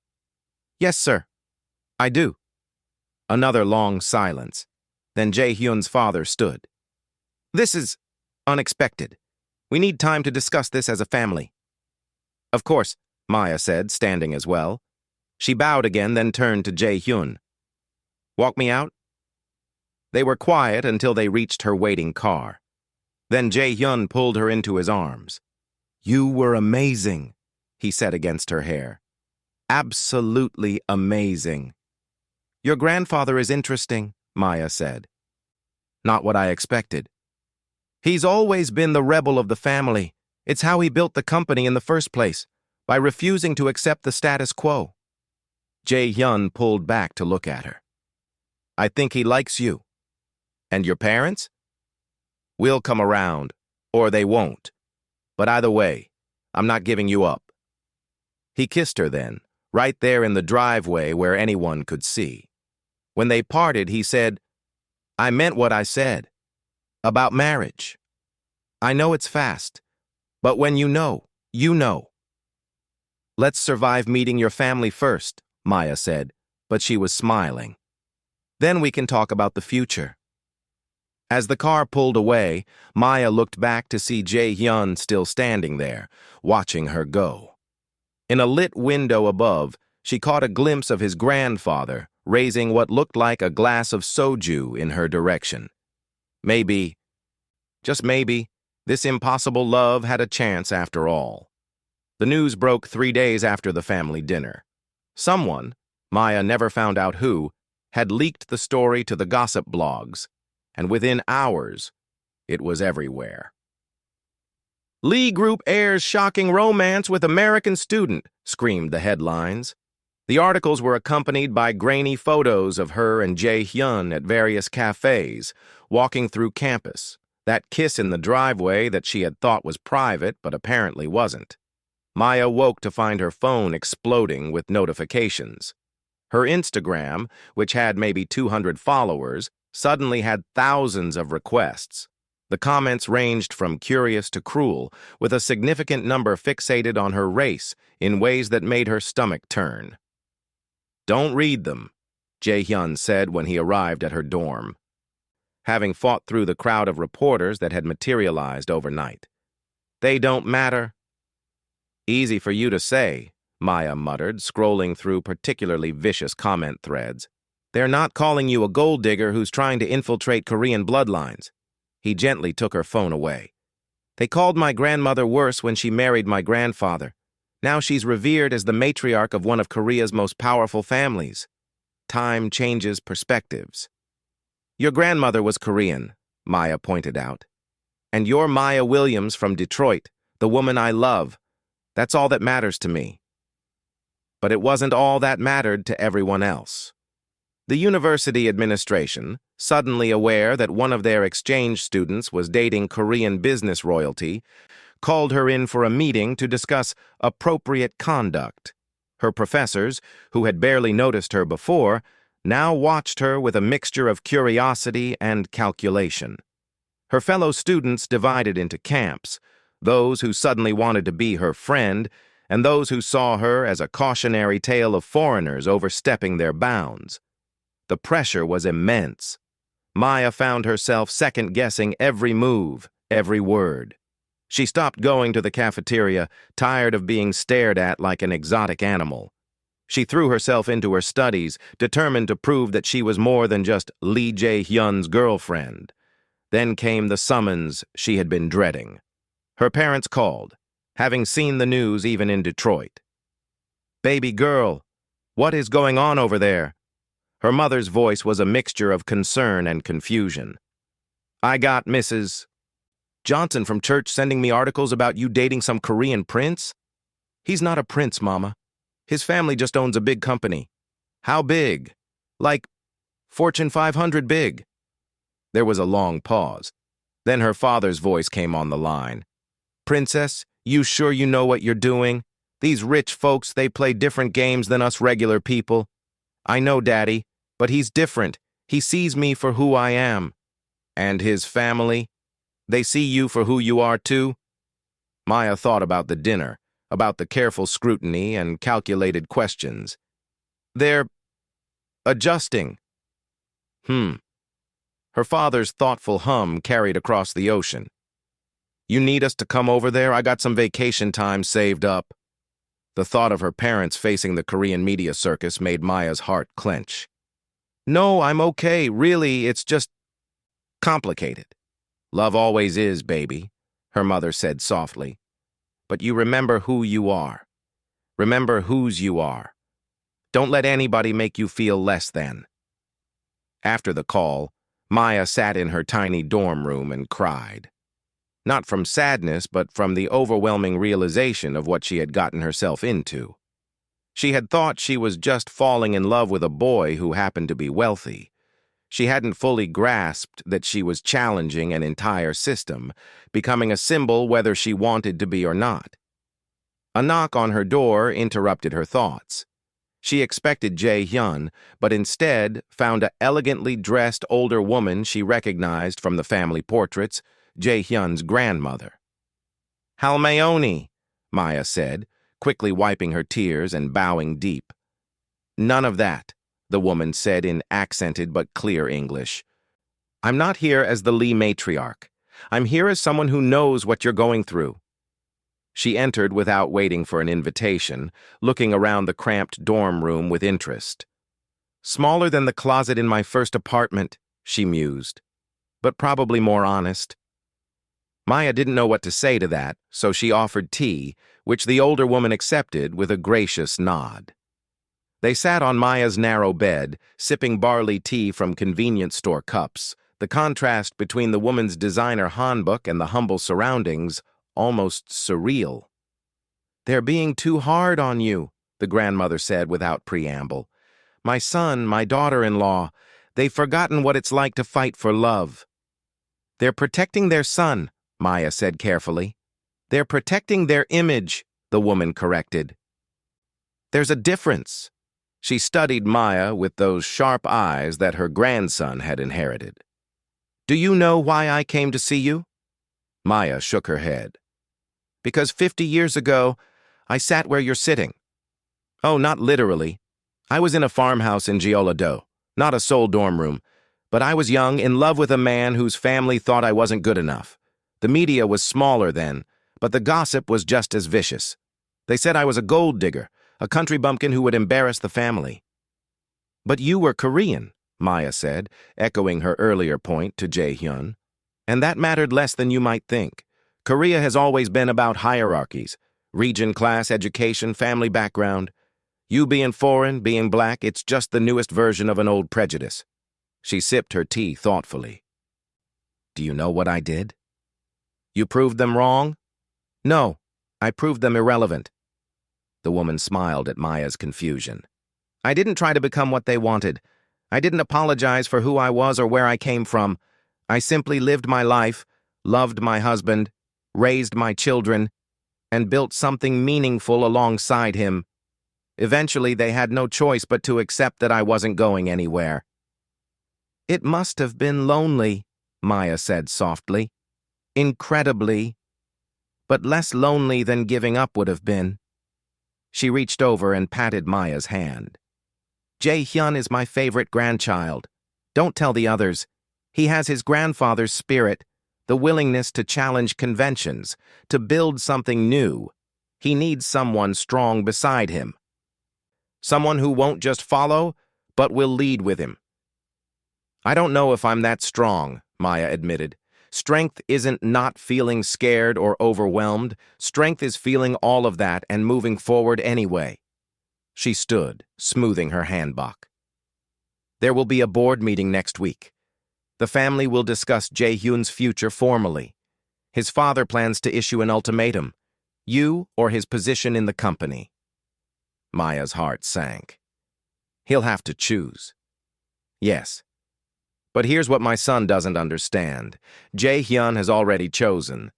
Yes, sir. I do. Another long silence. Then Jae-hyun's father stood. This is unexpected. We need time to discuss this as a family. Of course, Maya said, standing as well. She bowed again, then turned to Jae-hyun. Walk me out? They were quiet until they reached her waiting car. Then Jae-hyun pulled her into his arms. You were amazing, he said against her hair. Absolutely amazing. Your grandfather is interesting, Maya said. Not what I expected. He's always been the rebel of the family. It's how he built the company in the first place, by refusing to accept the status quo. Jae-hyun pulled back to look at her. I think he likes you. And your parents? We'll come around, or they won't. But either way, I'm not giving you up. He kissed her then, right there in the driveway where anyone could see. When they parted, he said, I meant what I said. About marriage. I know it's fast, but when you know, you know. Let's survive meeting your family first, Maya said, but she was smiling. Then we can talk about the future. As the car pulled away, Maya looked back to see Jae-hyun still standing there, watching her go. In a lit window above, she caught a glimpse of his grandfather, raising what looked like a glass of soju in her direction. Maybe, just maybe, this impossible love had a chance after all. The news broke 3 days after the family dinner. Someone, Maya never found out who, had leaked the story to the gossip blogs, and within hours, it was everywhere. Lee Group airs shocking romance with American student, screamed the headlines. The articles were accompanied by grainy photos of her and Jae-hyun at various cafes, walking through campus, that kiss in the driveway that she had thought was private but apparently wasn't. Maya woke to find her phone exploding with notifications. Her Instagram, which had maybe 200 followers, suddenly had thousands of requests. The comments ranged from curious to cruel, with a significant number fixated on her race in ways that made her stomach turn. Don't read them, Jae-hyun said when he arrived at her dorm, having fought through the crowd of reporters that had materialized overnight. They don't matter. Easy for you to say, Maya muttered, scrolling through particularly vicious comment threads. They're not calling you a gold digger who's trying to infiltrate Korean bloodlines. He gently took her phone away. They called my grandmother worse when she married my grandfather. Now she's revered as the matriarch of one of Korea's most powerful families. Time changes perspectives. Your grandmother was Korean, Maya pointed out. And you're Maya Williams from Detroit, the woman I love. That's all that matters to me. But it wasn't all that mattered to everyone else. The university administration, suddenly aware that one of their exchange students was dating Korean business royalty, called her in for a meeting to discuss appropriate conduct. Her professors, who had barely noticed her before, now watched her with a mixture of curiosity and calculation. Her fellow students divided into camps, those who suddenly wanted to be her friend, and those who saw her as a cautionary tale of foreigners overstepping their bounds. The pressure was immense. Maya found herself second-guessing every move, every word. She stopped going to the cafeteria, tired of being stared at like an exotic animal. She threw herself into her studies, determined to prove that she was more than just Lee Jae-hyun's girlfriend. Then came the summons she had been dreading. Her parents called, having seen the news even in Detroit. "Baby girl, what is going on over there?" Her mother's voice was a mixture of concern and confusion. "I got Mrs. Johnson from church sending me articles about you dating some Korean prince." "He's not a prince, Mama. His family just owns a big company." "How big?" "Like Fortune 500 big." There was a long pause. Then her father's voice came on the line. "Princess, you sure you know what you're doing? These rich folks, they play different games than us regular people." "I know, Daddy, but he's different. He sees me for who I am." "And his family? They see you for who you are too?" Maya thought about the dinner, about the careful scrutiny and calculated questions. "They're adjusting." Her father's thoughtful hum carried across the ocean. "You need us to come over there? I got some vacation time saved up." The thought of her parents facing the Korean media circus made Maya's heart clench. "No, I'm okay. Really, it's just complicated." "Love always is, baby," her mother said softly. "But you remember who you are. Remember whose you are. Don't let anybody make you feel less than." After the call, Maya sat in her tiny dorm room and cried. Not from sadness, but from the overwhelming realization of what she had gotten herself into. She had thought she was just falling in love with a boy who happened to be wealthy. She hadn't fully grasped that she was challenging an entire system, becoming a symbol whether she wanted to be or not. A knock on her door interrupted her thoughts. She expected Jae-hyun, but instead found an elegantly dressed older woman she recognized from the family portraits, Jae-hyun's grandmother. "Halmayoni," Maya said, quickly wiping her tears and bowing deep. "None of that," the woman said in accented but clear English. "I'm not here as the Lee matriarch. I'm here as someone who knows what you're going through." She entered without waiting for an invitation, looking around the cramped dorm room with interest. "Smaller than the closet in my first apartment," she mused, "but probably more honest." Maya didn't know what to say to that, so she offered tea, which the older woman accepted with a gracious nod. They sat on Maya's narrow bed, sipping barley tea from convenience store cups, the contrast between the woman's designer handbook and the humble surroundings almost surreal. "They're being too hard on you," the grandmother said without preamble. "My son, my daughter-in-law, they've forgotten what it's like to fight for love." "They're protecting their son," Maya said carefully. "They're protecting their image," the woman corrected. "There's a difference." She studied Maya with those sharp eyes that her grandson had inherited. "Do you know why I came to see you?" Maya shook her head. "Because 50 years ago, I sat where you're sitting." "Oh, not literally. I was in a farmhouse in Jeolla-do, not a sole dorm room, but I was young, in love with a man whose family thought I wasn't good enough. The media was smaller then, but the gossip was just as vicious. They said I was a gold digger, a country bumpkin who would embarrass the family." "But you were Korean," Maya said, echoing her earlier point to Jae-hyun. "And that mattered less than you might think. Korea has always been about hierarchies, region, class, education, family background. You being foreign, being black, it's just the newest version of an old prejudice. She sipped her tea thoughtfully. Do you know what I did? You proved them wrong? No, I proved them irrelevant. The woman smiled at Maya's confusion. I didn't try to become what they wanted. I didn't apologize for who I was or where I came from. I simply lived my life, loved my husband, raised my children, and built something meaningful alongside him. Eventually, they had no choice but to accept that I wasn't going anywhere. It must have been lonely, Maya said softly. Incredibly. But less lonely than giving up would have been. She reached over and patted Maya's hand. Jae-hyun is my favorite grandchild. Don't tell the others. He has his grandfather's spirit, the willingness to challenge conventions, to build something new. He needs someone strong beside him. Someone who won't just follow, but will lead with him. I don't know if I'm that strong, Maya admitted. Strength isn't not feeling scared or overwhelmed. Strength is feeling all of that and moving forward anyway. She stood, smoothing her hanbok. There will be a board meeting next week. The family will discuss Jae-hyun's future formally. His father plans to issue an ultimatum. You or his position in the company. Maya's heart sank. He'll have to choose. Yes. But here's what my son doesn't understand. Jae-hyun has already chosen.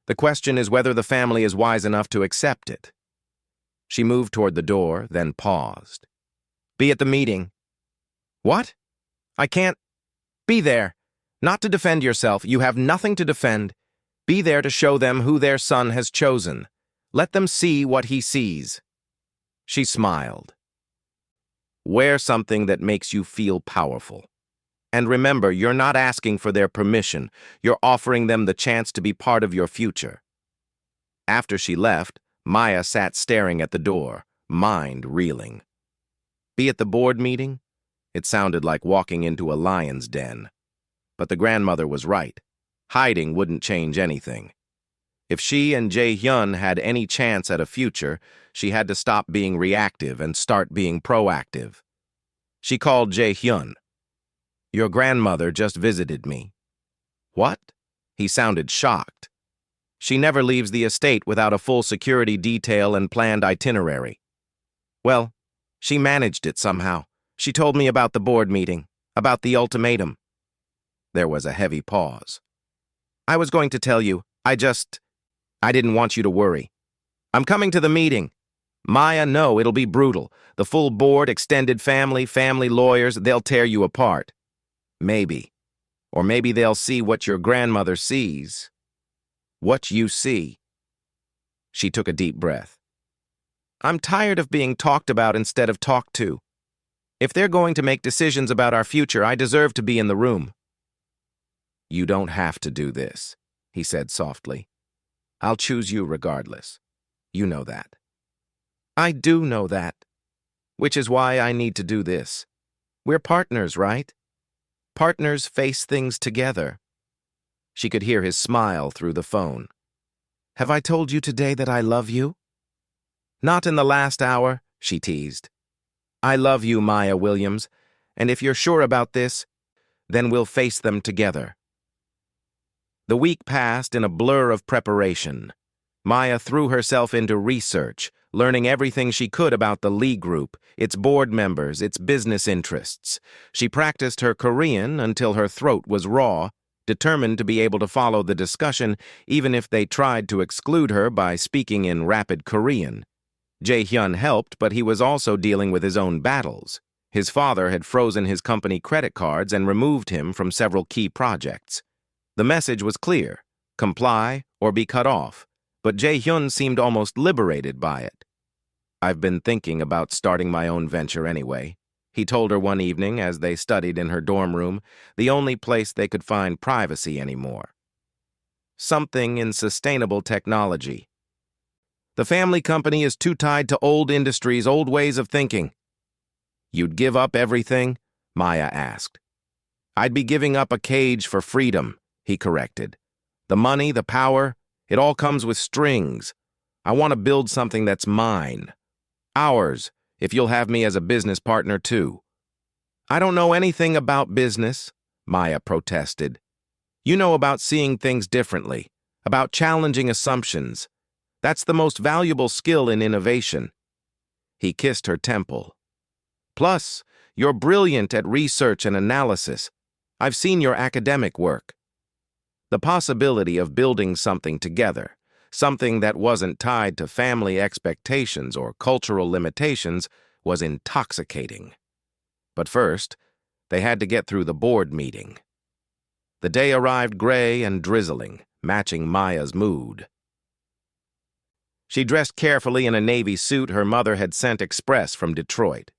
The question is whether the family is wise enough to accept it. She moved toward the door, then paused. Be at the meeting. What? I can't. Be there. Not to defend yourself. You have nothing to defend. Be there to show them who their son has chosen. Let them see what he sees. She smiled. Wear something that makes you feel powerful. And remember, you're not asking for their permission. You're offering them the chance to be part of your future. After she left, Maya sat staring at the door, mind reeling. Be at the board meeting? It sounded like walking into a lion's den. But the grandmother was right. Hiding wouldn't change anything. If she and Jae-hyun had any chance at a future, she had to stop being reactive and start being proactive. She called Jae-hyun. Your grandmother just visited me. What? He sounded shocked. She never leaves the estate without a full security detail and planned itinerary. Well, she managed it somehow. She told me about the board meeting, about the ultimatum. There was a heavy pause. I was going to tell you, I didn't want you to worry. I'm coming to the meeting. Maya, no, it'll be brutal. The full board, extended family, family lawyers, they'll tear you apart. Maybe. Or maybe they'll see what your grandmother sees. What you see. She took a deep breath. I'm tired of being talked about instead of talked to. If they're going to make decisions about our future, I deserve to be in the room. You don't have to do this, he said softly. I'll choose you regardless. You know that. I do know that. Which is why I need to do this. We're partners, right? Partners face things together. She could hear his smile through the phone. Have I told you today that I love you? Not in the last hour, she teased. I love you, Maya Williams, and if you're sure about this, then we'll face them together. The week passed in a blur of preparation. Maya threw herself into research, learning everything she could about the Lee Group, its board members, its business interests. She practiced her Korean until her throat was raw, determined to be able to follow the discussion even if they tried to exclude her by speaking in rapid Korean. Jae-hyun helped, but he was also dealing with his own battles. His father had frozen his company credit cards and removed him from several key projects. The message was clear: comply or be cut off, but Jae-hyun seemed almost liberated by it. I've been thinking about starting my own venture anyway, he told her one evening as they studied in her dorm room, the only place they could find privacy anymore. Something in sustainable technology. The family company is too tied to old industries, old ways of thinking. You'd give up everything? Maya asked. I'd be giving up a cage for freedom, he corrected. The money, the power, It all comes with strings. I want to build something that's mine. Ours, if you'll have me as a business partner too. I don't know anything about business, Maya protested. You know about seeing things differently, about challenging assumptions. That's the most valuable skill in innovation. He kissed her temple. Plus, you're brilliant at research and analysis. I've seen your academic work. The possibility of building something together, something that wasn't tied to family expectations or cultural limitations, was intoxicating. But first, they had to get through the board meeting. The day arrived gray and drizzling, matching Maya's mood. She dressed carefully in a navy suit her mother had sent express from Detroit.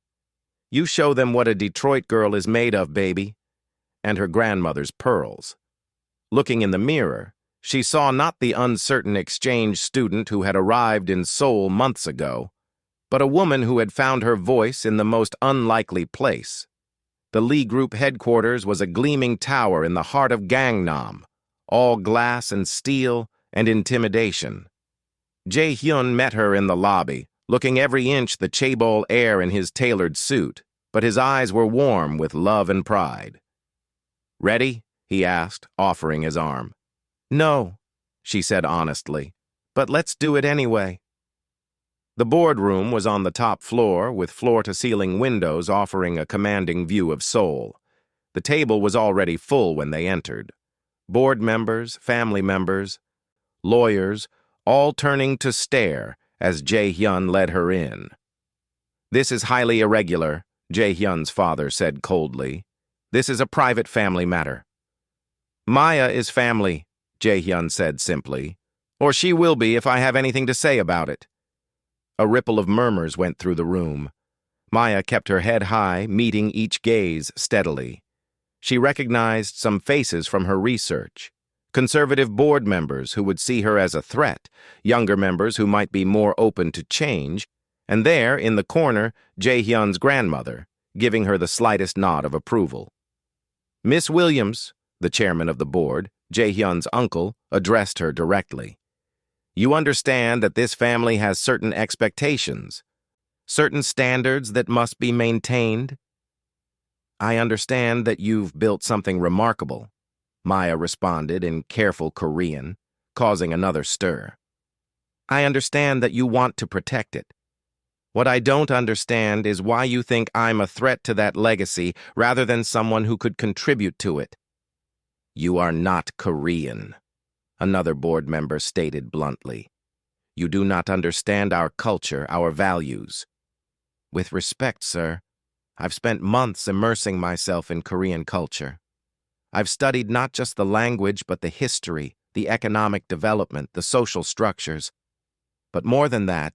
You show them what a Detroit girl is made of, baby. And her grandmother's pearls. Looking in the mirror, she saw not the uncertain exchange student who had arrived in Seoul months ago, but a woman who had found her voice in the most unlikely place. The Lee Group headquarters was a gleaming tower in the heart of Gangnam, all glass and steel and intimidation. Jae-hyun met her in the lobby, looking every inch the chaebol heir in his tailored suit, but his eyes were warm with love and pride. "Ready?" he asked, offering his arm. "No," she said honestly, "but let's do it anyway." The boardroom was on the top floor, with floor-to-ceiling windows offering a commanding view of Seoul. The table was already full when they entered. Board members, family members, lawyers, all turning to stare as Jae-hyun led her in. "This is highly irregular," Jae-hyun's father said coldly. "This is a private family matter." "Maya is family," Jae-hyun said simply. "Or she will be if I have anything to say about it." A ripple of murmurs went through the room. Maya kept her head high, meeting each gaze steadily. She recognized some faces from her research. Conservative board members who would see her as a threat, younger members who might be more open to change, and there, in the corner, Jae-hyun's grandmother, giving her the slightest nod of approval. Miss Williams, the chairman of the board, Jae-hyun's uncle, addressed her directly. "You understand that this family has certain expectations, certain standards that must be maintained?" "I understand that you've built something remarkable," Maya responded in careful Korean, causing another stir. "I understand that you want to protect it. What I don't understand is why you think I'm a threat to that legacy rather than someone who could contribute to it." "You are not Korean," another board member stated bluntly. "You do not understand our culture, our values." "With respect, sir, I've spent months immersing myself in Korean culture. I've studied not just the language, but the history, the economic development, the social structures. But more than that,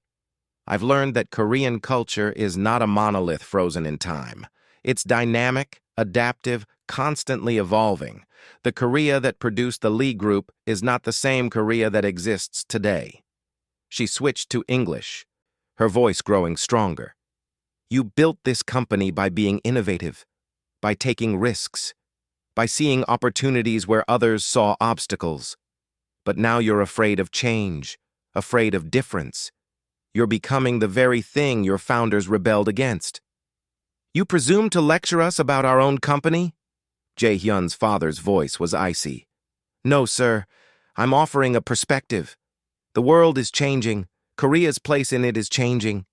I've learned that Korean culture is not a monolith frozen in time. It's dynamic, adaptive, constantly evolving. The Korea that produced the Lee Group is not the same Korea that exists today." She switched to English, her voice growing stronger. "You built this company by being innovative, by taking risks, by seeing opportunities where others saw obstacles. But now you're afraid of change, afraid of difference. You're becoming the very thing your founders rebelled against." "You presume to lecture us about our own company?" Jae-hyun's father's voice was icy. "No, sir. I'm offering a perspective. The world is changing. Korea's place in it is changing.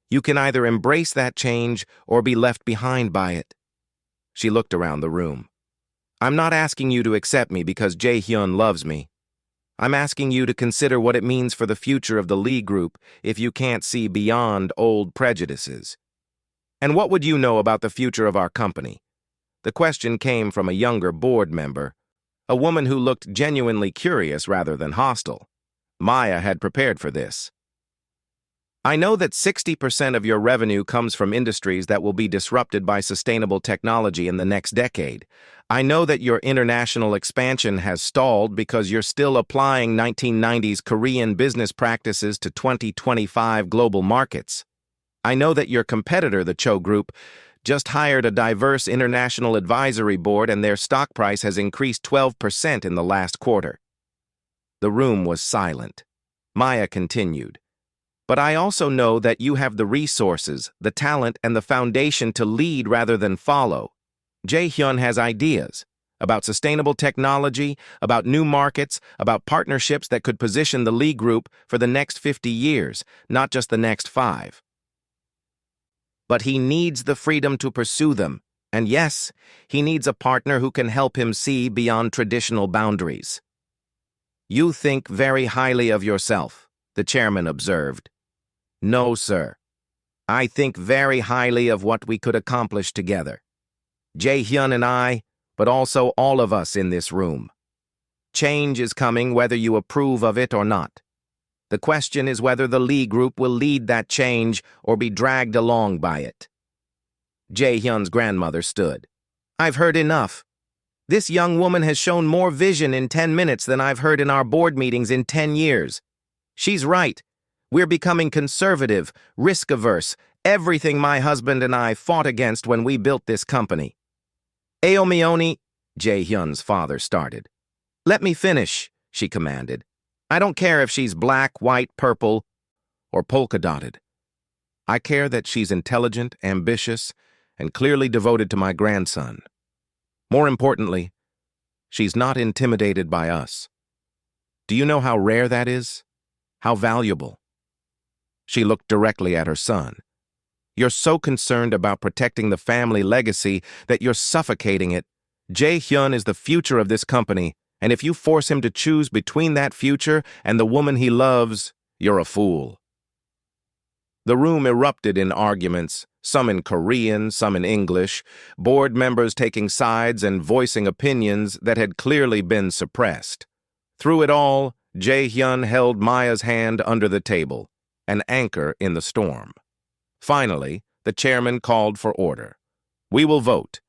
You can either embrace that change or be left behind by it." She looked around the room. "I'm not asking you to accept me because Jae-hyun loves me. I'm asking you to consider what it means for the future of the Lee Group if you can't see beyond old prejudices. And what would you know about the future of our company?" The question came from a younger board member, a woman who looked genuinely curious rather than hostile. Maya had prepared for this. "I know that 60% of your revenue comes from industries that will be disrupted by sustainable technology in the next decade. I know that your international expansion has stalled because you're still applying 1990s Korean business practices to 2025 global markets. I know that your competitor, the Cho Group, just hired a diverse international advisory board and their stock price has increased 12% in the last quarter. The room was silent. Maya continued. But I also know that you have the resources, the talent, and the foundation to lead rather than follow. Jae-hyun has ideas about sustainable technology, about new markets, about partnerships that could position the Lee Group for the next 50 years, not just the next 5. But he needs the freedom to pursue them. And yes, he needs a partner who can help him see beyond traditional boundaries. You think very highly of yourself, the chairman observed. No, sir. I think very highly of what we could accomplish together. Jae-hyun and I, but also all of us in this room. Change is coming whether you approve of it or not. The question is whether the Lee Group will lead that change or be dragged along by it. Jae-hyun's grandmother stood. I've heard enough. This young woman has shown more vision in 10 minutes than I've heard in our board meetings in 10 years. She's right. We're becoming conservative, risk-averse, everything my husband and I fought against when we built this company. Aomioni, Jae-hyun's father started. Let me finish, she commanded. I don't care if she's black, white, purple, or polka-dotted. I care that she's intelligent, ambitious, and clearly devoted to my grandson. More importantly, she's not intimidated by us. Do you know how rare that is? How valuable? She looked directly at her son. You're so concerned about protecting the family legacy that you're suffocating it. Jae-hyun is the future of this company, and if you force him to choose between that future and the woman he loves, you're a fool. The room erupted in arguments, some in Korean, some in English, board members taking sides and voicing opinions that had clearly been suppressed. Through it all, Jae-hyun held Maya's hand under the table, an anchor in the storm. Finally, the chairman called for order. We will vote.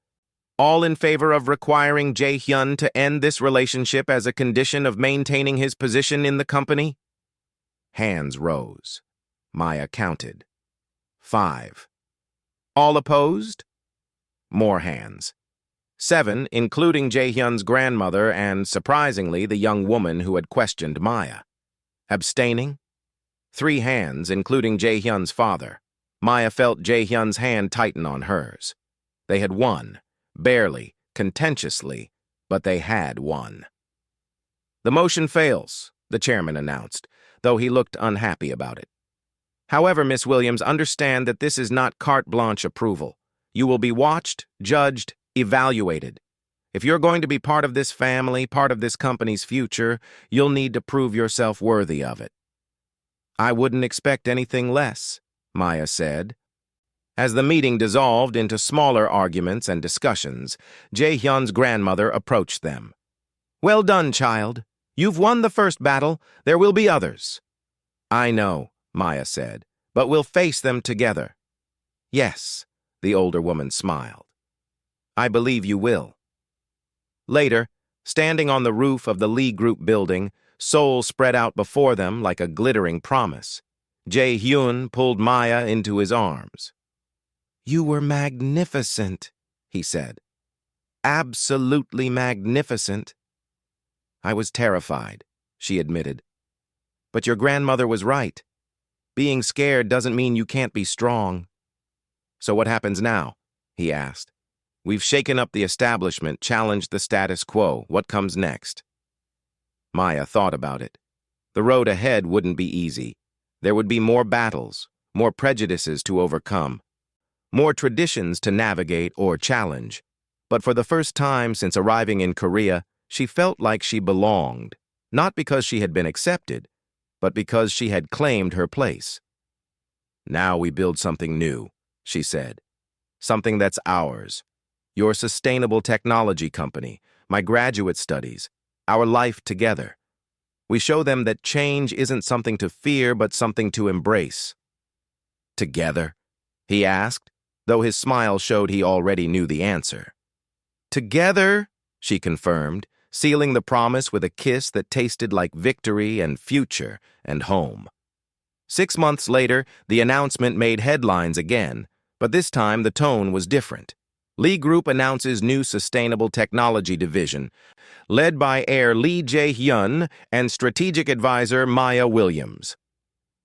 All in favor of requiring Jae-hyun to end this relationship as a condition of maintaining his position in the company? Hands rose. Maya counted. 5. All opposed? More hands. 7, including Jae-hyun's grandmother and, surprisingly, the young woman who had questioned Maya. Abstaining? 3 hands, including Jae-hyun's father. Maya felt Jae-hyun's hand tighten on hers. They had won, barely, contentiously, but they had won. The motion fails, the chairman announced, though he looked unhappy about it. However, Miss Williams, understand that this is not carte blanche approval. You will be watched, judged, evaluated. If you're going to be part of this family, part of this company's future, you'll need to prove yourself worthy of it. I wouldn't expect anything less, Maya said. As the meeting dissolved into smaller arguments and discussions, Jae-hyun's grandmother approached them. Well done, child. You've won the first battle. There will be others. I know, Maya said, but we'll face them together. Yes, the older woman smiled. I believe you will. Later, standing on the roof of the Lee Group building, Seoul spread out before them like a glittering promise. Jae-hyun pulled Maya into his arms. You were magnificent, he said. Absolutely magnificent. I was terrified, she admitted. But your grandmother was right. Being scared doesn't mean you can't be strong. So what happens now? He asked. We've shaken up the establishment, challenged the status quo. What comes next? Maya thought about it. The road ahead wouldn't be easy. There would be more battles, more prejudices to overcome, more traditions to navigate or challenge. But for the first time since arriving in Korea, she felt like she belonged, not because she had been accepted, but because she had claimed her place. Now we build something new, she said. Something that's ours. Your sustainable technology company, my graduate studies, our life together. We show them that change isn't something to fear, but something to embrace. Together? He asked, though his smile showed he already knew the answer. Together, she confirmed, sealing the promise with a kiss that tasted like victory and future and home. 6 months later, the announcement made headlines again, but this time the tone was different. Lee Group announces new sustainable technology division, led by heir Lee Jae-hyun and strategic advisor Maya Williams.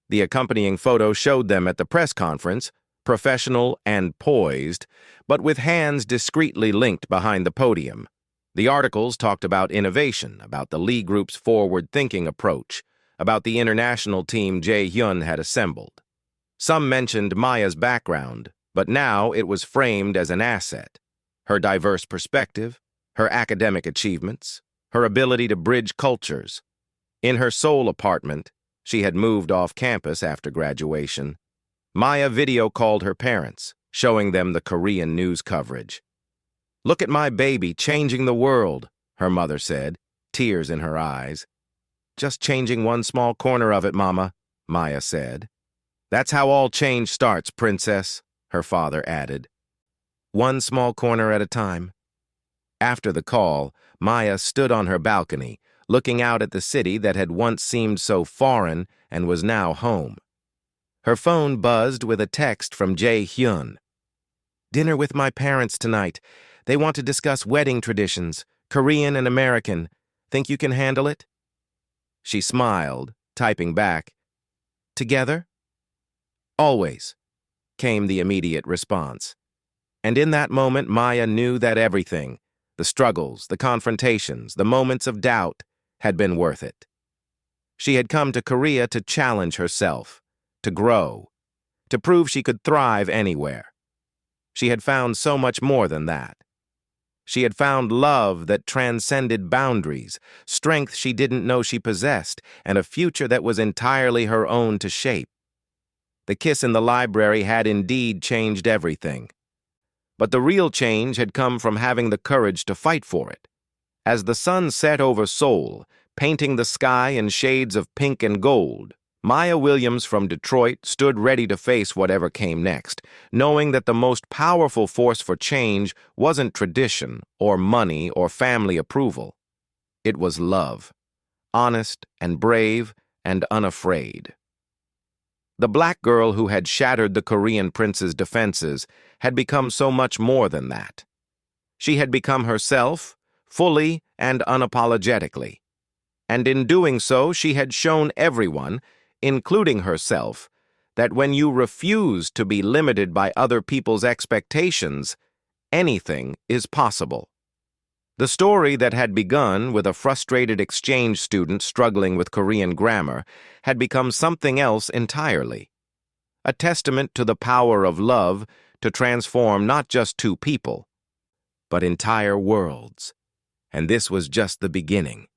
The accompanying photo showed them at the press conference, professional and poised, but with hands discreetly linked behind the podium. The articles talked about innovation, about the Lee Group's forward-thinking approach, about the international team Jae-hyun had assembled. Some mentioned Maya's background, but now it was framed as an asset. Her diverse perspective, her academic achievements, her ability to bridge cultures. In her Seoul apartment, she had moved off campus after graduation. Maya video called her parents, showing them the Korean news coverage. "Look at my baby changing the world," her mother said, tears in her eyes. "Just changing one small corner of it, Mama," Maya said. "That's how all change starts, Princess," her father added. "One small corner at a time." After the call, Maya stood on her balcony, looking out at the city that had once seemed so foreign and was now home. Her phone buzzed with a text from Jae-hyun. "Dinner with my parents tonight. They want to discuss wedding traditions, Korean and American. Think you can handle it?" She smiled, typing back, "Together?" "Always," came the immediate response. And in that moment, Maya knew that everything, the struggles, the confrontations, the moments of doubt, had been worth it. She had come to Korea to challenge herself, to grow, to prove she could thrive anywhere. She had found so much more than that. She had found love that transcended boundaries, strength she didn't know she possessed, and a future that was entirely her own to shape. The kiss in the library had indeed changed everything. But the real change had come from having the courage to fight for it. As the sun set over Seoul, painting the sky in shades of pink and gold, Maya Williams from Detroit stood ready to face whatever came next, knowing that the most powerful force for change wasn't tradition or money or family approval. It was love, honest and brave and unafraid. The black girl who had shattered the Korean prince's defenses had become so much more than that. She had become herself, fully and unapologetically. And in doing so, she had shown everyone, including herself, that when you refuse to be limited by other people's expectations, anything is possible. The story that had begun with a frustrated exchange student struggling with Korean grammar had become something else entirely. A testament to the power of love to transform not just two people, but entire worlds. And this was just the beginning.